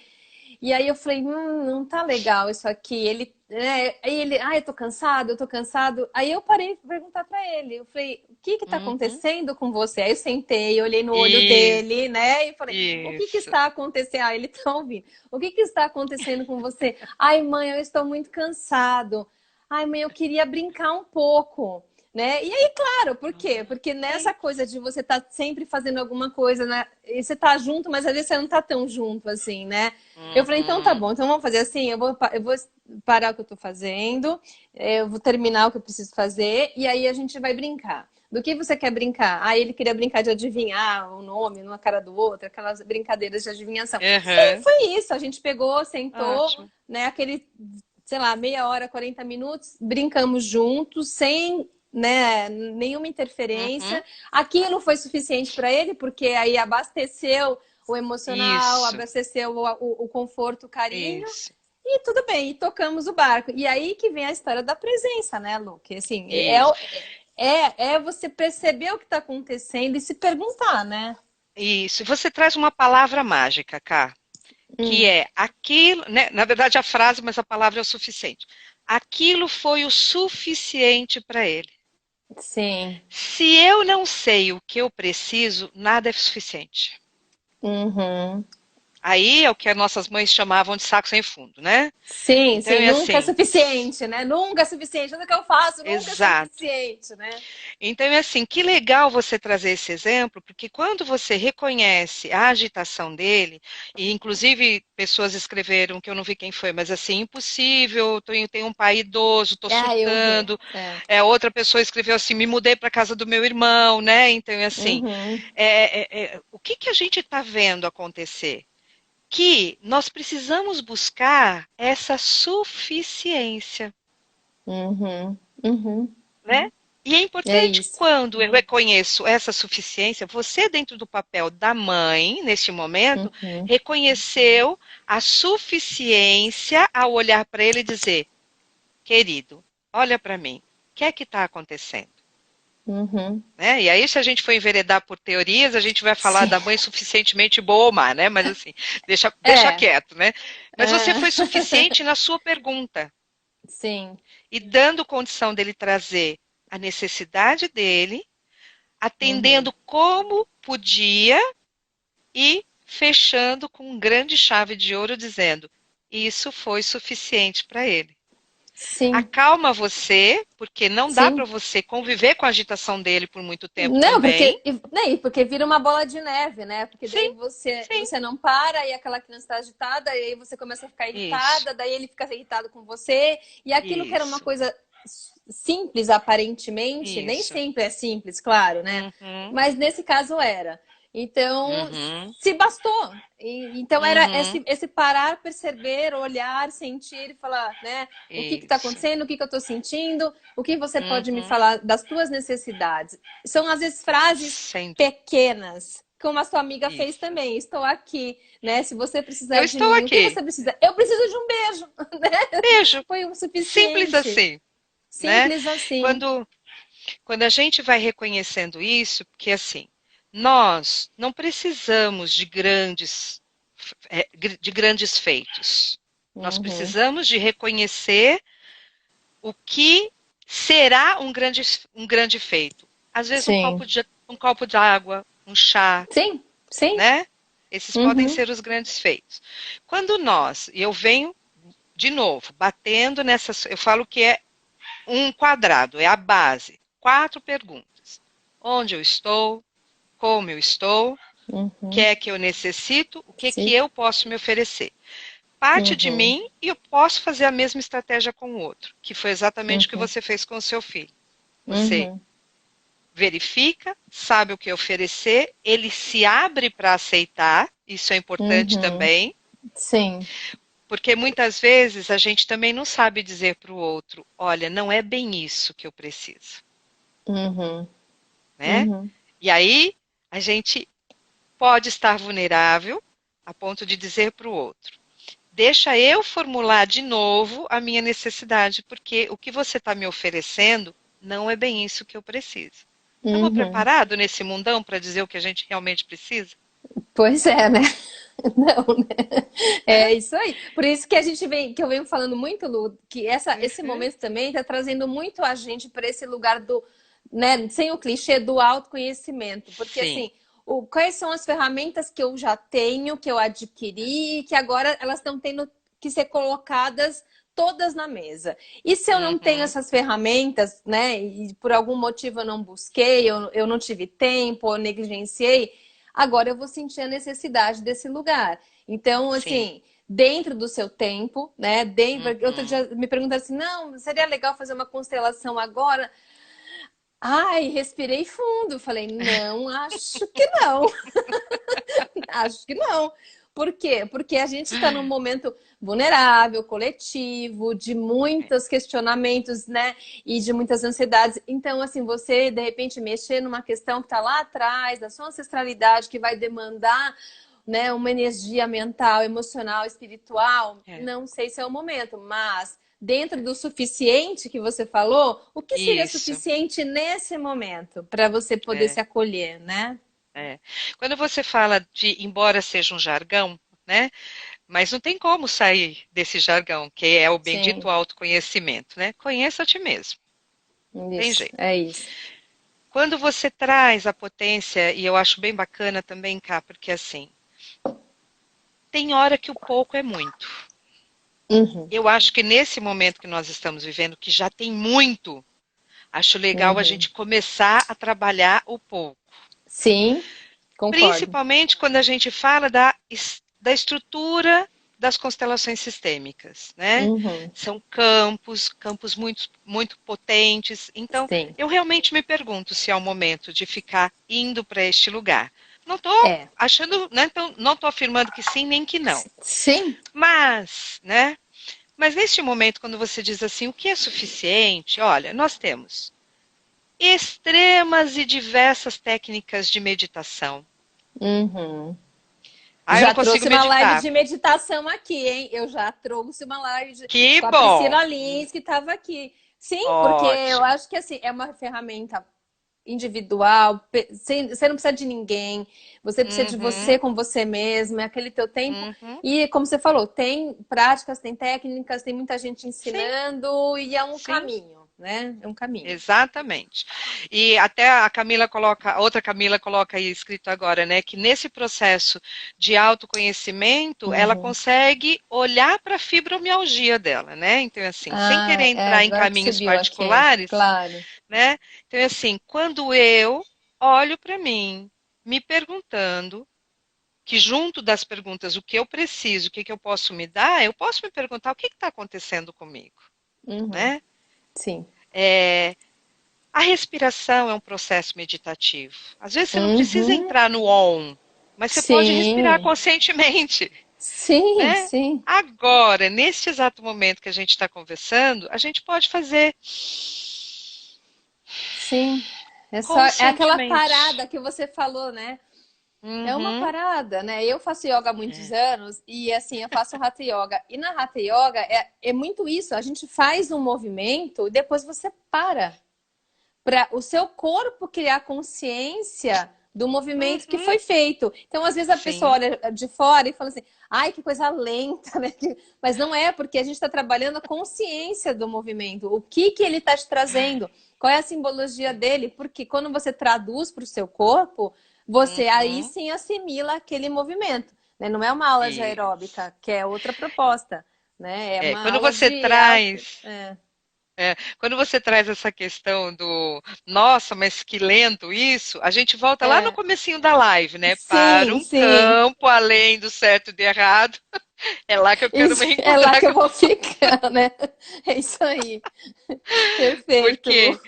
E aí eu falei, não tá legal isso aqui. Aí ele, eu tô cansado, eu tô cansado. Aí eu parei de perguntar para ele. Eu falei, o que que tá uhum. acontecendo com você? Aí eu sentei, olhei no olho Isso, dele, né? E falei, o que que isso. está acontecendo? Ah, ele tá ouvindo. O que que está acontecendo com você? Ai, mãe, eu estou muito cansado. Ai, mãe, eu queria brincar um pouco. Né? E aí, claro, por quê? Porque nessa Ok. coisa de você estar sempre fazendo alguma coisa, né? E você tá junto, mas às vezes você não tá tão junto assim, né? Eu falei, então tá Uhum. bom, então vamos fazer assim, eu vou parar o que eu tô fazendo, eu vou terminar o que eu preciso fazer, e aí a gente vai brincar. Do que você quer brincar? Ah, ele queria brincar de adivinhar o nome numa cara do outro, aquelas brincadeiras de adivinhação. E Uhum. foi isso, a gente pegou, sentou, Ótimo. né, aquele, sei lá, meia hora, 40 minutos, brincamos juntos, sem, né, nenhuma Uhum. interferência. Aquilo foi suficiente para ele, porque aí abasteceu o emocional, Isso, abasteceu o conforto, o carinho, isso, e tudo bem, e tocamos o barco. E aí que vem a história da presença, né, Lu? Que assim, isso, é você perceber o que está acontecendo e se perguntar, né? isso. Você traz uma palavra mágica, Cá, que Hum, é aquilo, né? Na verdade, a frase, mas a palavra é o suficiente. Aquilo foi o suficiente para ele. sim. Se eu não sei o que eu preciso, nada é suficiente. Uhum. Aí é o que as nossas mães chamavam de saco sem fundo, né? Sim, Então sim, é nunca é assim, suficiente, né? Nunca é suficiente. Tudo que eu faço nunca é exato. suficiente, né? Então, é assim, que legal você trazer esse exemplo, porque quando você reconhece a agitação dele, e inclusive pessoas escreveram, que eu não vi quem foi, mas assim, impossível, tenho um pai idoso, estou Ah, eu vi. surtando. É. Outra pessoa escreveu assim, me mudei para casa do meu irmão, né? Então, é assim, Uhum, o que que a gente está vendo acontecer? Que nós precisamos buscar essa suficiência, uhum, uhum. né? E é É importante isso. quando eu reconheço essa suficiência, você dentro do papel da mãe, neste momento, Uhum, reconheceu a suficiência ao olhar para ele e dizer, querido, olha para mim, o que é que está acontecendo? uhum. Né? E aí, se a gente for enveredar por teorias, a gente vai falar Sim. da mãe suficientemente boa ou má, né? Mas assim, deixa É. quieto, né? Mas você É. foi suficiente na sua pergunta Sim. e dando condição dele trazer a necessidade dele, Uhum. atendendo como podia e fechando com grande chave de ouro, dizendo: isso foi suficiente para ele. Sim. Acalma você, porque não dá para Sim. você conviver com a agitação dele por muito tempo Não, também. porque vira uma bola de neve, né? Porque daí Sim, você, sim, você não para e aquela criança está agitada, e aí você começa a ficar isso, irritada, daí ele fica irritado com você, e aquilo que era uma isso, coisa simples aparentemente, nem isso. sempre é simples, claro, né? Uhum, Mas nesse caso era. Então, uhum, se bastou. Então era uhum, esse parar, perceber, olhar, sentir e falar, né? O que está isso. acontecendo, o que eu estou sentindo, o que você pode me Uhum, falar das tuas necessidades. São às vezes frases sem dúvida. pequenas, como a sua amiga fez Isso. também. Estou aqui, né? Se você precisar Eu de estou mim, o que aqui. você precisa? Eu preciso de um beijo, né? Beijo. Foi o Simples suficiente. assim, né? Simples assim. Quando Quando a gente vai reconhecendo isso, porque assim, nós não precisamos de grandes feitos. Nós Uhum, precisamos de reconhecer o que será um grande feito. Às vezes sim. um copo de água, um chá, Sim, sim. né? Esses podem Uhum, ser os grandes feitos. Quando nós, e eu venho de novo, batendo nessas, eu falo que é um quadrado, é a base. 4 perguntas. Onde eu estou? Como eu estou? O que uhum, é que eu necessito? O que é que sim. eu posso me oferecer? Parte de Uhum, mim e eu posso fazer a mesma estratégia com o outro, que foi exatamente o que uhum, você fez com o seu filho. Você uhum, verifica, sabe o que oferecer, ele se abre para aceitar, isso é importante uhum. também, Sim. porque muitas vezes a gente também não sabe dizer para o outro: olha, não é bem isso que eu preciso, Uhum, né? uhum, E aí a gente pode estar vulnerável a ponto de dizer para o outro. deixa eu formular de novo a minha necessidade, porque o que você está me oferecendo não é bem isso que eu preciso. Estamos Uhum. preparados nesse mundão para dizer o que a gente realmente precisa? Pois é, né? Não, né? Né? É isso aí. Por isso que que eu venho falando muito, Lu, que esse Uhum. momento também está trazendo muito a gente para esse lugar do, né, sem o clichê do autoconhecimento, porque Sim. assim, quais são as ferramentas que eu já tenho, que eu adquiri, que agora elas estão tendo que ser colocadas todas na mesa. E se eu não tenho Uhum. essas ferramentas, né, e por algum motivo eu não busquei, eu não tive tempo, eu negligenciei, agora eu vou sentir a necessidade desse lugar. Então, Sim. assim, dentro do seu tempo, né? Outro Uhum. dia me perguntaram assim: não, seria legal fazer uma constelação agora? Ai, respirei fundo. Falei, não, acho que não. Acho que não. Por quê? Porque a gente está num momento vulnerável, coletivo, de É. muitos questionamentos, né? E de muitas ansiedades. Então, assim, você de repente mexer numa questão que está lá atrás, da sua ancestralidade, que vai demandar, né, uma energia mental, emocional, espiritual, É. não sei se é o momento, mas dentro do suficiente que você falou, o que seria Isso. suficiente nesse momento para você poder se É. acolher, né? É. Quando você fala de, embora seja um jargão, né? Mas não tem como sair desse jargão, que é o bendito Sim. autoconhecimento, né? Conheça a ti mesmo. Tem Isso, jeito. é isso. Quando você traz a potência, e eu acho bem bacana também, cá, porque assim, tem hora que o pouco é muito. Uhum, Eu acho que nesse momento que nós estamos vivendo, que já tem muito, acho legal a uhum. gente começar a trabalhar o pouco. Sim, concordo. Principalmente quando a gente fala da estrutura das constelações sistêmicas, né? Uhum, São campos muito, muito potentes. Então, sim. eu realmente me pergunto se é o momento de ficar indo para este lugar. Não estou É. achando, né, não estou afirmando que sim nem que não. Sim. Mas, né? Mas neste momento, quando você diz assim, o que é suficiente? Olha, nós temos extremas e diversas técnicas de meditação. Uhum. Ah, eu não Já consigo trouxe uma live meditar. de meditação aqui, hein? Eu já trouxe uma Que com a bom! Priscila Lins, que estava aqui. Sim, porque eu Ótimo. acho que assim, é uma ferramenta individual, você não precisa de ninguém, você precisa de Uhum, você com você mesmo, é aquele teu tempo. uhum. E como você falou, tem práticas, tem técnicas, tem muita gente Sim, ensinando e é um sim, caminho, né? É um caminho. exatamente. E até a Camila coloca, a outra Camila coloca aí escrito agora, né, que nesse processo de autoconhecimento, ela Uhum. consegue olhar para a fibromialgia dela, né? Então, assim, sem querer Ah, é, entrar em agora que caminhos subiu aqui, particulares, claro. né? Então, assim, quando eu olho para mim, me perguntando que junto das perguntas o que eu preciso, o que, que eu posso me dar, eu posso me perguntar o que está acontecendo comigo, Uhum. né? Sim. É, a respiração é um processo meditativo. Às vezes você não precisa Uhum. entrar no on, mas você pode respirar Sim. conscientemente, Sim, né? sim, Agora, neste exato momento que a gente está conversando, a gente pode fazer sim. É aquela conscientemente. parada que você falou, né? É uma Uhum, parada, né? Eu faço yoga há muitos é, anos e assim, eu faço hatha yoga. E na hatha yoga é muito isso, a gente faz um movimento e depois você para o seu corpo criar consciência do movimento que uhum, foi feito. Então, às vezes a pessoa sim, olha de fora e fala assim: "Ai, que coisa lenta", né? Mas não é, porque a gente está trabalhando a consciência do movimento. O que que ele está te trazendo? Qual é a simbologia sim, dele? Porque quando você traduz para o seu corpo, você aí uhum, sim assimila aquele movimento. Né? Não é uma aula de isso. aeróbica, que é outra proposta. Né? É É, uma aula de quando você traz essa questão do, nossa, mas que lento isso, a gente volta lá no é, comecinho da live, né? Para sim, um sim. campo além do certo e do errado. É lá que eu quero me Isso, é lá reencontrar que eu com vou ficar, né? É isso aí. Perfeito, Lu. porque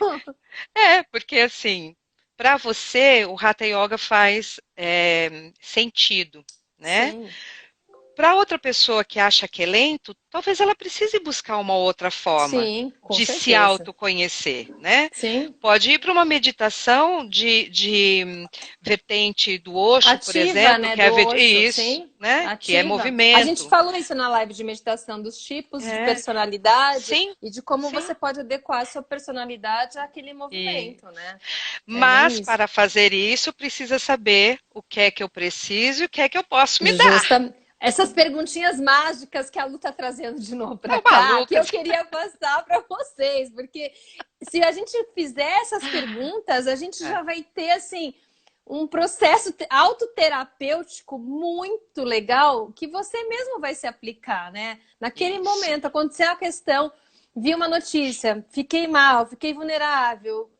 porque assim, para você o Hatha Yoga faz sentido, né? Sim. para outra pessoa que acha que é lento, talvez ela precise buscar uma outra forma Sim, com de se certeza. autoconhecer, né? Sim. Pode ir para uma meditação de vertente do Osho, por Ativa, exemplo, né, que é do Osho, isso, sim, né? Que é ativa. A gente movimento. falou isso na live de meditação, dos tipos de É, personalidade sim, e de como sim. você pode adequar a sua personalidade àquele E movimento, né? É bem mas isso. para fazer isso, precisa saber o que é que eu preciso e o que é que eu posso me dar. Justa. Essas perguntinhas mágicas que a Lu está trazendo de novo para Não, cá, que eu malucas. queria passar para vocês, porque se a gente fizer essas perguntas, a gente É, já vai ter assim um processo autoterapêutico muito legal que você mesmo vai se aplicar, né? Naquele isso. momento, aconteceu a questão, vi uma notícia, fiquei mal, fiquei vulnerável.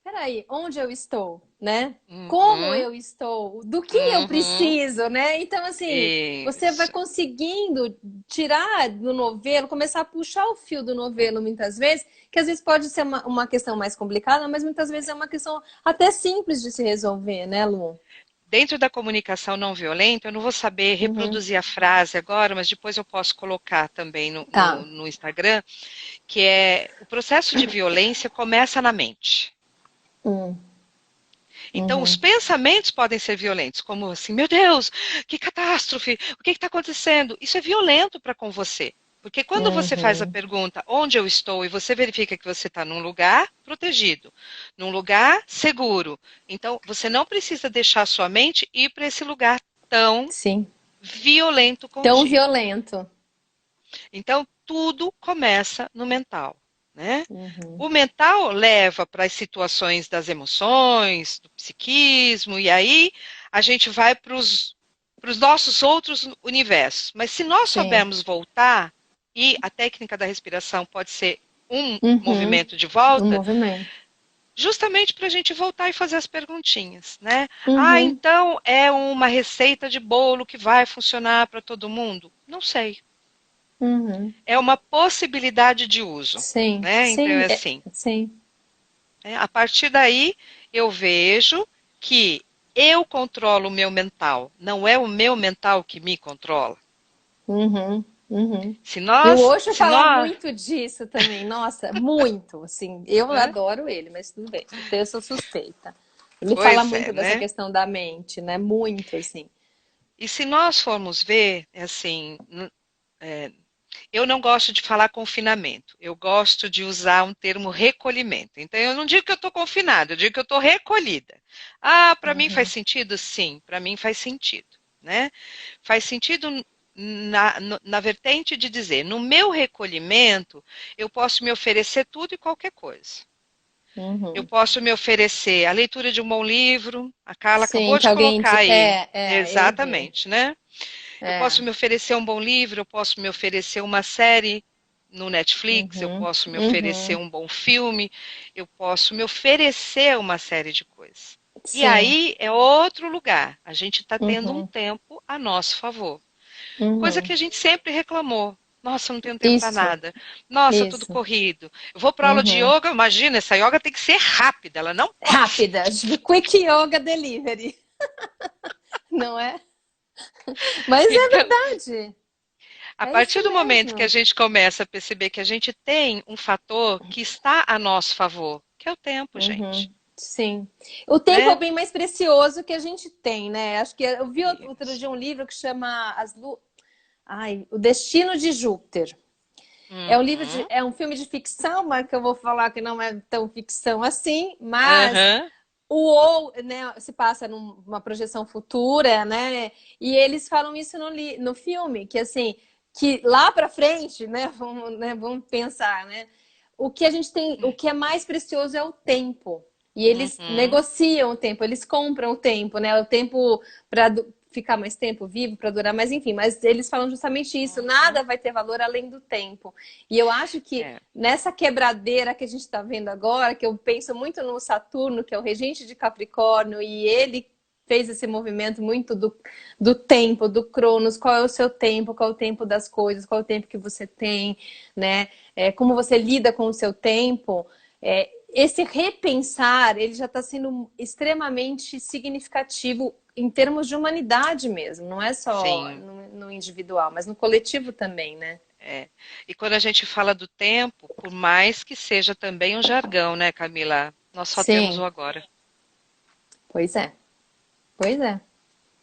Peraí, onde eu estou, né? Como Uhum, eu estou? Do que eu uhum, preciso, né? Então, assim, você vai isso. conseguindo tirar do novelo, começar a puxar o fio do novelo muitas vezes, que às vezes pode ser uma questão mais complicada, mas muitas vezes é uma questão até simples de se resolver, né, Lu? Dentro da comunicação não violenta, eu não vou saber Uhum. reproduzir a frase agora, mas depois eu posso colocar também Tá. no Instagram, que é o processo de violência começa na mente. Hum. Então, os Uhum. pensamentos podem ser violentos, como assim, meu Deus, que catástrofe, o que está acontecendo? Isso é violento para com você. Porque quando você faz a Uhum. pergunta onde eu estou e você verifica que você está num lugar protegido, num lugar seguro, então você não precisa deixar a sua mente ir para esse lugar tão Sim. violento Tão contigo. violento. Então, tudo começa no mental, né? Uhum. O mental leva para as situações das emoções, do psiquismo, e aí a gente vai para os nossos outros universos. Mas se nós Sim. soubermos voltar, e a técnica da respiração pode ser um Uhum. movimento de Um volta, movimento. justamente para a gente voltar e fazer as perguntinhas, né? Ah, Uhum. então é uma receita de bolo que vai funcionar para todo mundo? Não sei. Uhum. É uma possibilidade de uso, Sim, né? Então sim, é assim. sim. A partir daí, eu vejo que eu controlo o meu mental, não é o meu mental que me controla. Uhum, uhum. Se E o nós, Osho se fala nós, muito disso também. Nossa, muito, assim. Eu né? adoro ele, mas tudo bem. Eu sou suspeita. Ele fala Pois é, muito dessa né? questão da mente, né? Muito, assim. E se nós formos ver, é assim, é, eu não gosto de falar confinamento, eu gosto de usar um termo recolhimento. Então, eu não digo que eu estou confinada, eu digo que eu estou recolhida. Ah, para mim faz Uhum, sentido? Sim, para mim faz sentido. Né? Faz sentido na vertente de dizer, no meu recolhimento, eu posso me oferecer tudo e qualquer coisa. Eu uhum. posso me oferecer a leitura de um bom livro, a Carla Sim, acabou que de alguém colocar te... aí. eu vi. Exatamente, né? Eu É. posso me oferecer um bom livro, eu posso me oferecer uma série no Netflix, eu Uhum, posso me oferecer uhum. um bom filme, eu posso me oferecer uma série de coisas. E Sim. aí é outro lugar. A gente está tendo um Uhum, tempo a nosso favor. Coisa uhum. que a gente sempre reclamou. Nossa, não tenho tempo para Isso, nada. Nossa, tudo isso. corrido. Eu vou para aula de Uhum. yoga, imagina, essa yoga tem que ser rápida, ela não pode. Rápida. Quick Yoga Delivery. Não é? Mas é Então, verdade. a É isso partir do momento que a mesmo. gente começa a perceber que a gente tem um fator que está a nosso favor, que é o tempo, gente, Uhum. Sim. O tempo é o né? bem mais precioso que a gente tem, né? Acho que eu vi outro Isso. dia um livro que chama Ai, O Destino de Júpiter. É um livro Uhum. é um filme de ficção, mas que eu vou falar que não é tão ficção assim, mas Aham. né, se passa numa projeção futura, né? E eles falam isso no filme, que assim, que lá para frente, né, vamos pensar, né? O que a gente tem, o que é mais precioso é o tempo. E eles Uhum. negociam o tempo, eles compram o tempo, né? O tempo para ficar mais tempo vivo, para durar mais, enfim. Mas eles falam justamente isso: Uhum. nada vai ter valor além do tempo. E eu acho que É. nessa quebradeira que a gente está vendo agora, que eu penso muito no Saturno, que é o regente de Capricórnio, e ele fez esse movimento muito do tempo, do Cronos, qual é o seu tempo, qual é o tempo das coisas, qual é o tempo que você tem, né? Como você lida com o seu tempo. esse repensar, ele já está sendo extremamente significativo em termos de humanidade mesmo, não é só Sim. no individual, mas no coletivo também, né? É. E quando a gente fala do tempo, por mais que seja também um jargão, né, Camila? Nós só temos Sim, o agora. pois é, pois é.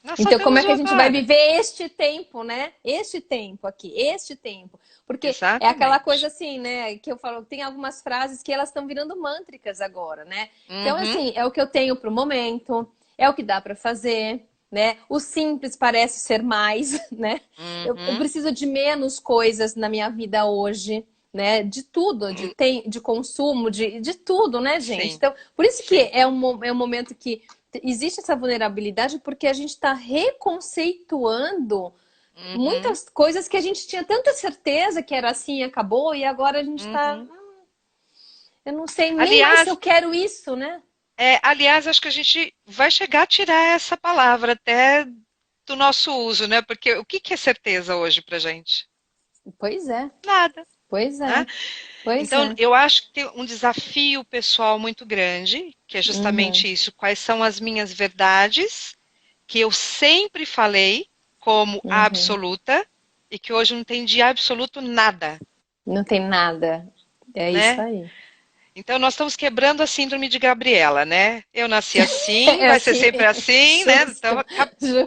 Nós só Então, como é temos o que a gente vai agora. viver este tempo, né? Este tempo aqui, este tempo. Porque é aquela coisa Exatamente. assim, né? Que eu falo, tem algumas frases que elas estão virando mântricas agora, né? Então, Uhum, assim, é o que eu tenho para o momento, é o que dá para fazer, né? O simples parece ser mais, né? Eu uhum, preciso de menos coisas na minha vida hoje. Né, de tudo, de consumo, de tudo, né, gente? sim, Então, por isso que sim. é um momento que existe essa vulnerabilidade porque a gente está reconceituando Uhum, muitas coisas que a gente tinha tanta certeza que era assim e acabou, e agora a gente está. uhum. Eu não sei nem mais se eu Aliás, quero isso, né? aliás, acho que a gente vai chegar a tirar essa palavra até do nosso uso, né? Porque o que que é certeza hoje pra gente? Pois é, Nada, pois né? é, pois Então, é. eu acho que tem um desafio pessoal muito grande, que é Uhum, justamente isso. Quais são as minhas verdades, que eu sempre falei como uhum. absoluta, e que hoje não tem de absoluto nada, Não tem nada. É isso né? aí. Então, nós estamos quebrando a síndrome de Gabriela, né? Eu nasci assim, É vai ser assim, sempre assim, né? justo, Então,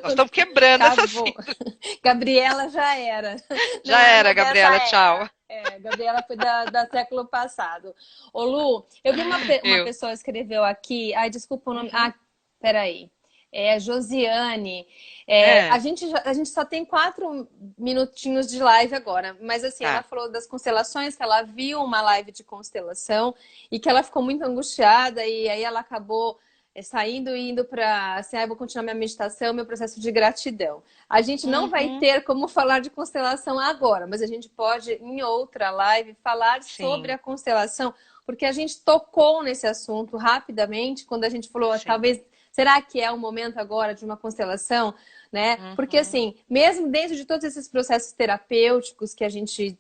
nós estamos justo. quebrando essa Acabou. síndrome. Gabriela já era. Já Não é era, mais dessa Gabriela, tchau. era. É, Gabriela foi da século passado. Ô, Lu, eu vi uma Eu. pessoa escreveu aqui. Ai, desculpa o nome. Uhum. Ah, peraí. É Josiane. É, É, a gente só tem 4 minutinhos de live agora, mas assim, ela tá. falou das constelações, que ela viu uma live de constelação e que ela ficou muito angustiada e aí ela acabou saindo e indo para assim, eu vou continuar minha meditação, meu processo de gratidão. A gente não vai Uhum. ter como falar de constelação agora, mas a gente pode, em outra live, falar sobre Sim, a constelação, porque a gente tocou nesse assunto rapidamente quando a gente falou, sim. talvez, será que é o momento agora de uma constelação? Né? Porque, Uhum. assim, mesmo dentro de todos esses processos terapêuticos que a gente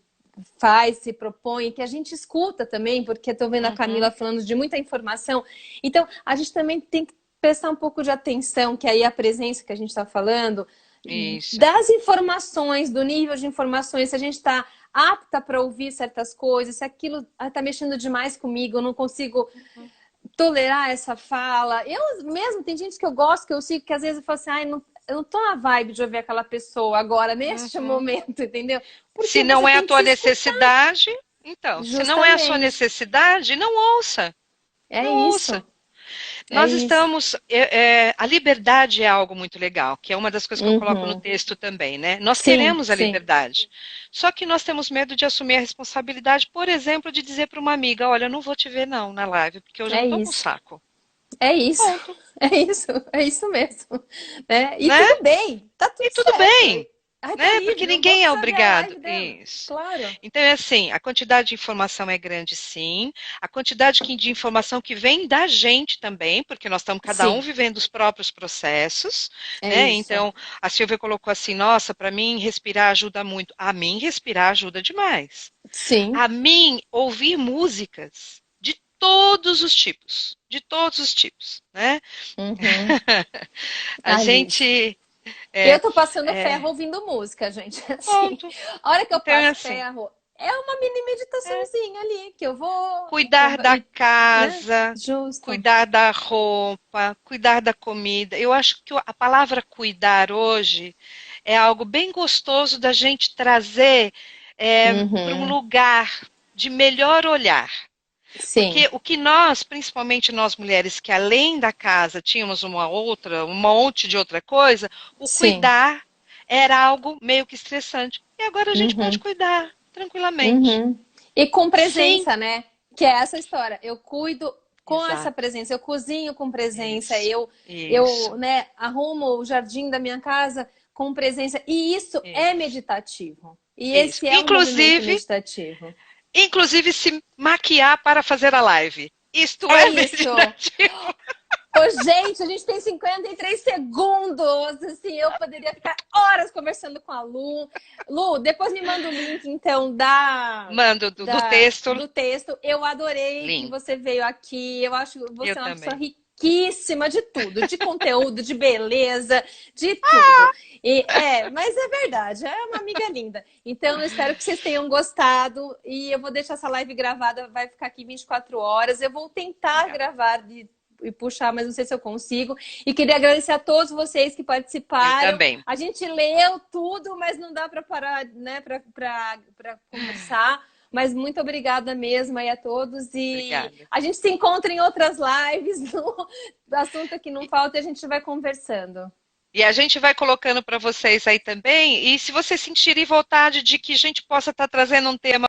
faz, se propõe, que a gente escuta também, porque estou vendo a Uhum. Camila falando de muita informação. Então, a gente também tem que prestar um pouco de atenção, que aí a presença que a gente está falando, Isso. das informações, do nível de informações, se a gente está apta para ouvir certas coisas, se aquilo está mexendo demais comigo, eu não consigo Uhum. tolerar essa fala. Eu mesmo, tem gente que eu gosto, que eu sigo, que às vezes eu falo assim, ai, não, eu não tô na vibe de ouvir aquela pessoa agora, neste Uhum. momento, entendeu? Se Porque não você é a tem que tua se escutar. necessidade, então, se não é a sua Justamente. necessidade, não ouça. É Não isso. ouça. É Nós isso. estamos. A liberdade é algo muito legal, que é uma das coisas que eu coloco no Uhum. texto também, né? Nós Sim, queremos a sim. liberdade. Só que nós temos medo de assumir a responsabilidade, por exemplo, de dizer para uma amiga: olha, eu não vou te ver não na live, porque hoje eu É não estou com isso. saco. É isso. Ponto. É isso mesmo. Né? E Né? tudo bem, tá tudo E tudo certo. bem. Ai, tá Né? Porque livre, não vou ninguém é precisar ver a obrigado. live dela. Isso. Claro. Então, é assim, a quantidade de informação é grande, sim. A quantidade de informação que vem da gente também, porque nós estamos cada um Sim, vivendo os próprios processos, é né? isso. Então, a Silvia colocou assim, nossa, para mim respirar ajuda muito. A mim respirar ajuda demais. Sim. A mim ouvir músicas de todos os tipos, né? Uhum. A Ai, isso. gente Eu é, tô passando é, ferro ouvindo música, gente. Assim, ponto. a hora que eu Então é passo assim. ferro, é uma mini É. meditaçãozinha ali, que eu vou, Cuidar da né? casa, Justo. cuidar da roupa, cuidar da comida. Eu acho que a palavra cuidar hoje é algo bem gostoso da gente trazer para um Uhum. lugar de melhor olhar. Sim, Porque o que nós, principalmente nós mulheres, que além da casa tínhamos um monte de outra coisa, o sim. cuidar era algo meio que estressante. E agora a gente pode Uhum. cuidar tranquilamente. Uhum. E com Sim, presença, né? Que é essa história. Eu cuido com essa exato. presença, eu cozinho com presença, Isso, eu, isso, né, arrumo o jardim da minha casa com presença. E isso é isso, meditativo. E isso. esse é um movimento Inclusive, meditativo. inclusive se maquiar para fazer a live. Isto É é isso. meditativo. Ô, gente, a gente tem 53 segundos. Assim, eu poderia ficar horas conversando com a Lu. Lu, depois me manda o link, então, Mando do texto. do texto. Eu adorei que Link. você veio aqui. Eu acho que você Eu é uma pessoa também. riquíssima de tudo, de conteúdo, de beleza, de tudo. Mas é verdade, é uma amiga linda. Então, eu espero que vocês tenham gostado. E eu vou deixar essa live gravada, vai ficar aqui 24 horas. Eu vou tentar gravar e puxar, mas não sei se eu consigo. E queria agradecer a todos vocês que participaram. Eu também. A gente leu tudo, mas não dá para parar, né, para conversar. Mas muito obrigada mesmo aí a todos. E Obrigada. a gente se encontra em outras lives. No assunto que não falta, e a gente vai conversando. E a gente vai colocando para vocês aí também. E se vocês sentirem vontade de que a gente possa estar trazendo um tema